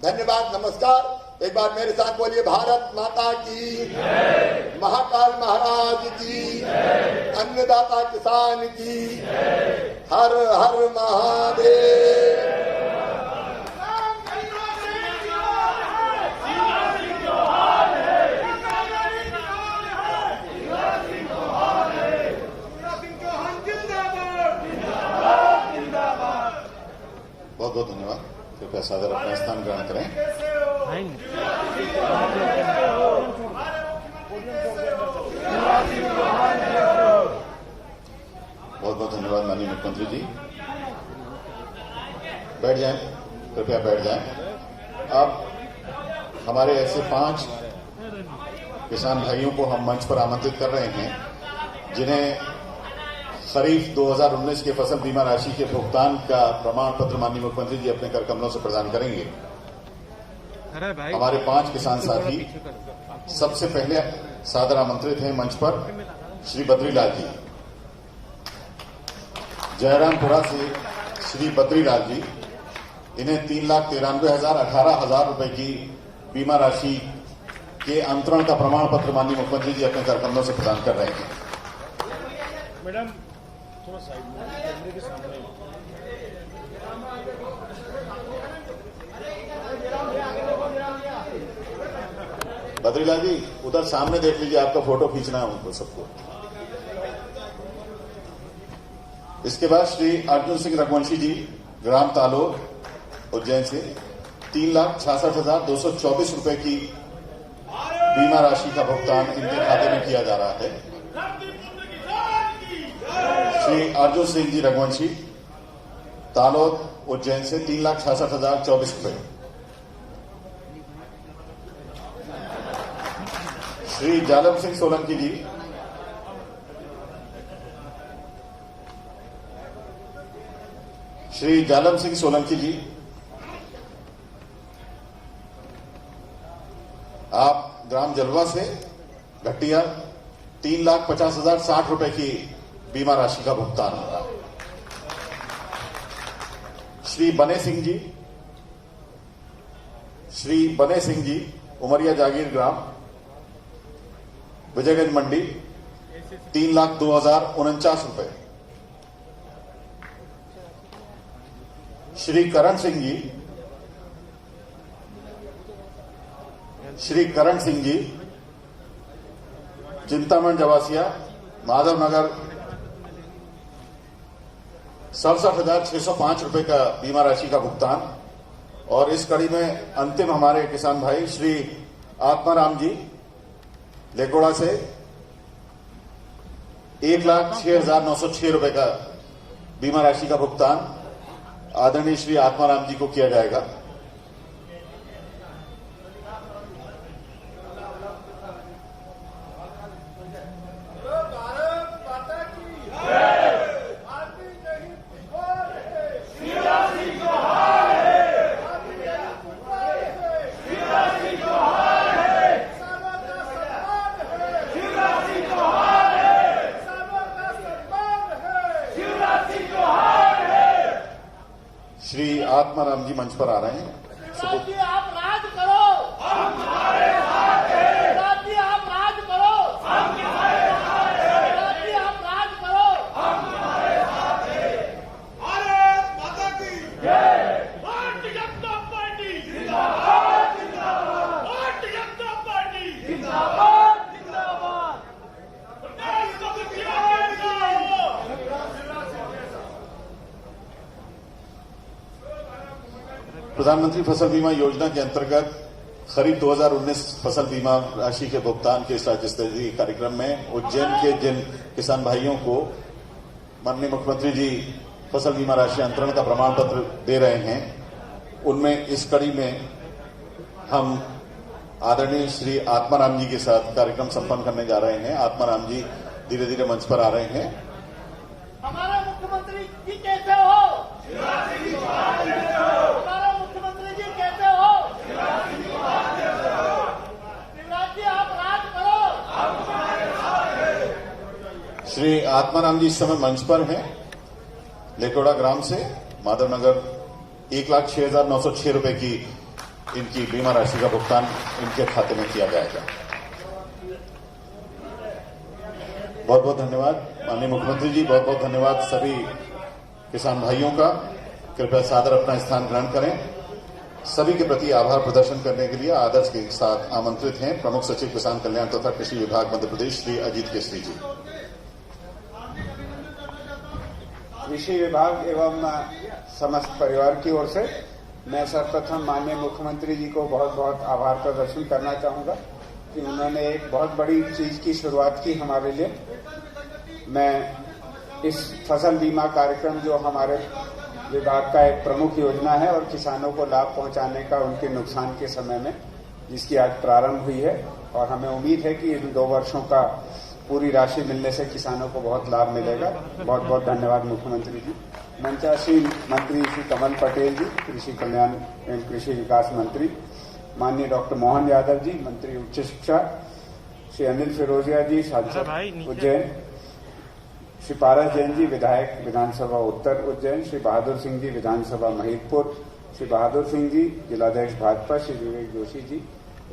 धन्यवाद, नमस्कार। एक बार मेरे साथ बोलिए, भारत माता की, महाकाल महाराज की, अन्नदाता किसान की, हर हर महादेव। बहुत बहुत धन्यवाद। कृपया सादर अपना स्थान ग्रहण करें। बहुत बहुत धन्यवाद माननीय मुख्यमंत्री जी। बैठ जाएं, कृपया बैठ जाएं। अब हमारे ऐसे 5 किसान भाइयों को हम मंच पर आमंत्रित कर रहे हैं जिन्हें खरीफ 2019 के फसल बीमा राशि के भुगतान का प्रमाण पत्र माननीय मुख्यमंत्री जी अपने कर कमलों से प्रदान करेंगे। हमारे 5 किसान साथी सबसे पहले सादर आमंत्रित हैं मंच पर श्री बद्रीलाल जी। जयरामपुरा से श्री बद्रीलाल जी, इन्हें 3,93,18,000 रुपए की बीमा राशि के अंतरण का प्रमाण पत्र माननीय मुख्यमंत्री जी अपने कर कमलों से प्रदान कर रहे हैं। मैडम थोड़ा साइड में कैमरे के सामने। बद्रीलाल जी उधर सामने देख लीजिए, आपका फोटो खींचना है उनको सबको। इसके बाद श्री अर्जुन सिंह रघुवंशी जी, ग्राम तालोर उज्जैन से 3,66,224 रुपए की बीमा राशि का भुगतान इनके खाते में किया जा रहा है। श्री अर्जुन सिंह जी रघुवंशी, तालोद उज्जैन से 3,66,024 रुपए। श्री जालम सिंह सोलंकी जी, श्री जालम सिंह सोलंकी जी, आप ग्राम जलवा से घटिया 3,50,060 रुपए की बीमा राशि का भुगतान होगा। श्री बने सिंह जी, श्री बने सिंह जी, उमरिया जागीर ग्राम विजयगंज मंडी 3,02,049 रुपए। श्री करण सिंह जी, श्री करण सिंह जी, चिंतामण जवासिया माधव नगर 67,605 रुपए का बीमा राशि का भुगतान। और इस कड़ी में अंतिम हमारे किसान भाई श्री आत्माराम जी लेकोड़ा से 1,06,906 रुपए का बीमा राशि का भुगतान आदरणीय श्री आत्माराम जी को किया जाएगा। श्री आत्माराम जी मंच पर आ रहे हैं। जी आप राज करो, हम तुम्हारे साथ हैं। जी आप राज करो, हम तुम्हारे साथ हैं। जी आप राज करो, हम तुम्हारे साथ हैं। भारत माता की जय। भारतीय जनता पार्टी जिंदाबाद जिंदाबाद। भारतीय जनता पार्टी जिंदाबाद जिंदाबाद। प्रदेश कमेटी प्रधानमंत्री फसल बीमा योजना के अंतर्गत खरीफ 2019 फसल बीमा राशि के भुगतान के इस राज्य स्तरीय कार्यक्रम में उज्जैन के जिन किसान भाइयों को माननीय मुख्यमंत्री जी फसल बीमा राशि अंतरण का प्रमाण पत्र दे रहे हैं, उनमें इस कड़ी में हम आदरणीय श्री आत्माराम जी के साथ कार्यक्रम संपन्न करने जा रहे हैं। आत्माराम जी धीरे धीरे मंच पर आ रहे हैं। हमारे मुख्यमंत्री जी कैसे हो? हमारे मुख्यमंत्री जी कैसे हो? शिवराज जी आप राज करो। श्री आत्माराम जी इस समय मंच पर हैं। लेकोड़ा ग्राम से माधवनगर 1,06,906 रुपए की इनकी बीमा राशि का भुगतान इनके खाते में किया जाएगा। बहुत बहुत धन्यवाद माननीय मुख्यमंत्री जी, बहुत बहुत धन्यवाद सभी किसान भाइयों का। कृपया सादर अपना स्थान ग्रहण करें। सभी के प्रति आभार प्रदर्शन करने के लिए आदर्श के साथ आमंत्रित हैं प्रमुख सचिव किसान कल्याण तथा कृषि विभाग मध्य प्रदेश श्री अजीत केसरी जी। कृषि विभाग एवं समस्त परिवार की ओर से मैं सर्वप्रथम माननीय मुख्यमंत्री जी को बहुत बहुत आभार प्रदर्शन करना चाहूंगा कि उन्होंने एक बहुत बड़ी चीज की शुरुआत की हमारे लिए। मैं इस फसल बीमा कार्यक्रम जो हमारे विभाग का एक प्रमुख योजना है और किसानों को लाभ पहुंचाने का उनके नुकसान के समय में, जिसकी आज प्रारंभ हुई है और हमें उम्मीद है कि इन 2 वर्षों का पूरी राशि मिलने से किसानों को बहुत लाभ मिलेगा। बहुत बहुत धन्यवाद मुख्यमंत्री जी। मंचासीन मंत्री श्री कमल पटेल जी, कृषि कल्याण एवं कृषि विकास मंत्री, माननीय डॉक्टर मोहन यादव जी, मंत्री उच्च शिक्षा, श्री अनिल फिरोजिया जी, सांसद उज्जैन, श्री पारस जैन जी, विधायक विधानसभा उत्तर उज्जैन, श्री बहादुर सिंह जी, विधानसभा महिदपुर, श्री बहादुर सिंह जी, जिलाध्यक्ष भाजपा, श्री विवेक जोशी जी,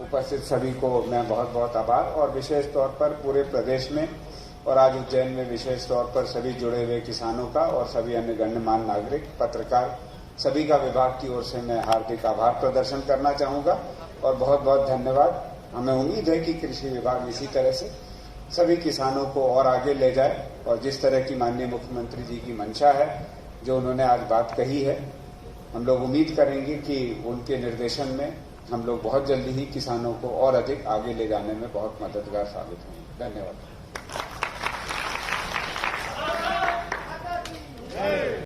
उपस्थित सभी को मैं बहुत बहुत आभार। और विशेष तौर पर पूरे प्रदेश में और आज उज्जैन में विशेष तौर पर सभी जुड़े हुए किसानों का और सभी अन्य गण्यमान्य नागरिक, पत्रकार, सभी का विभाग की ओर से मैं हार्दिक आभार प्रदर्शन करना चाहूंगा और बहुत बहुत धन्यवाद। हमें उम्मीद है कि कृषि विभाग इसी तरह से सभी किसानों को और आगे ले जाए और जिस तरह की माननीय मुख्यमंत्री जी की मंशा है, जो उन्होंने आज बात कही है, हम लोग उम्मीद करेंगे कि उनके निर्देशन में हम लोग बहुत जल्दी ही किसानों को और अधिक आगे ले जाने में बहुत मददगार साबित होंगे। धन्यवाद।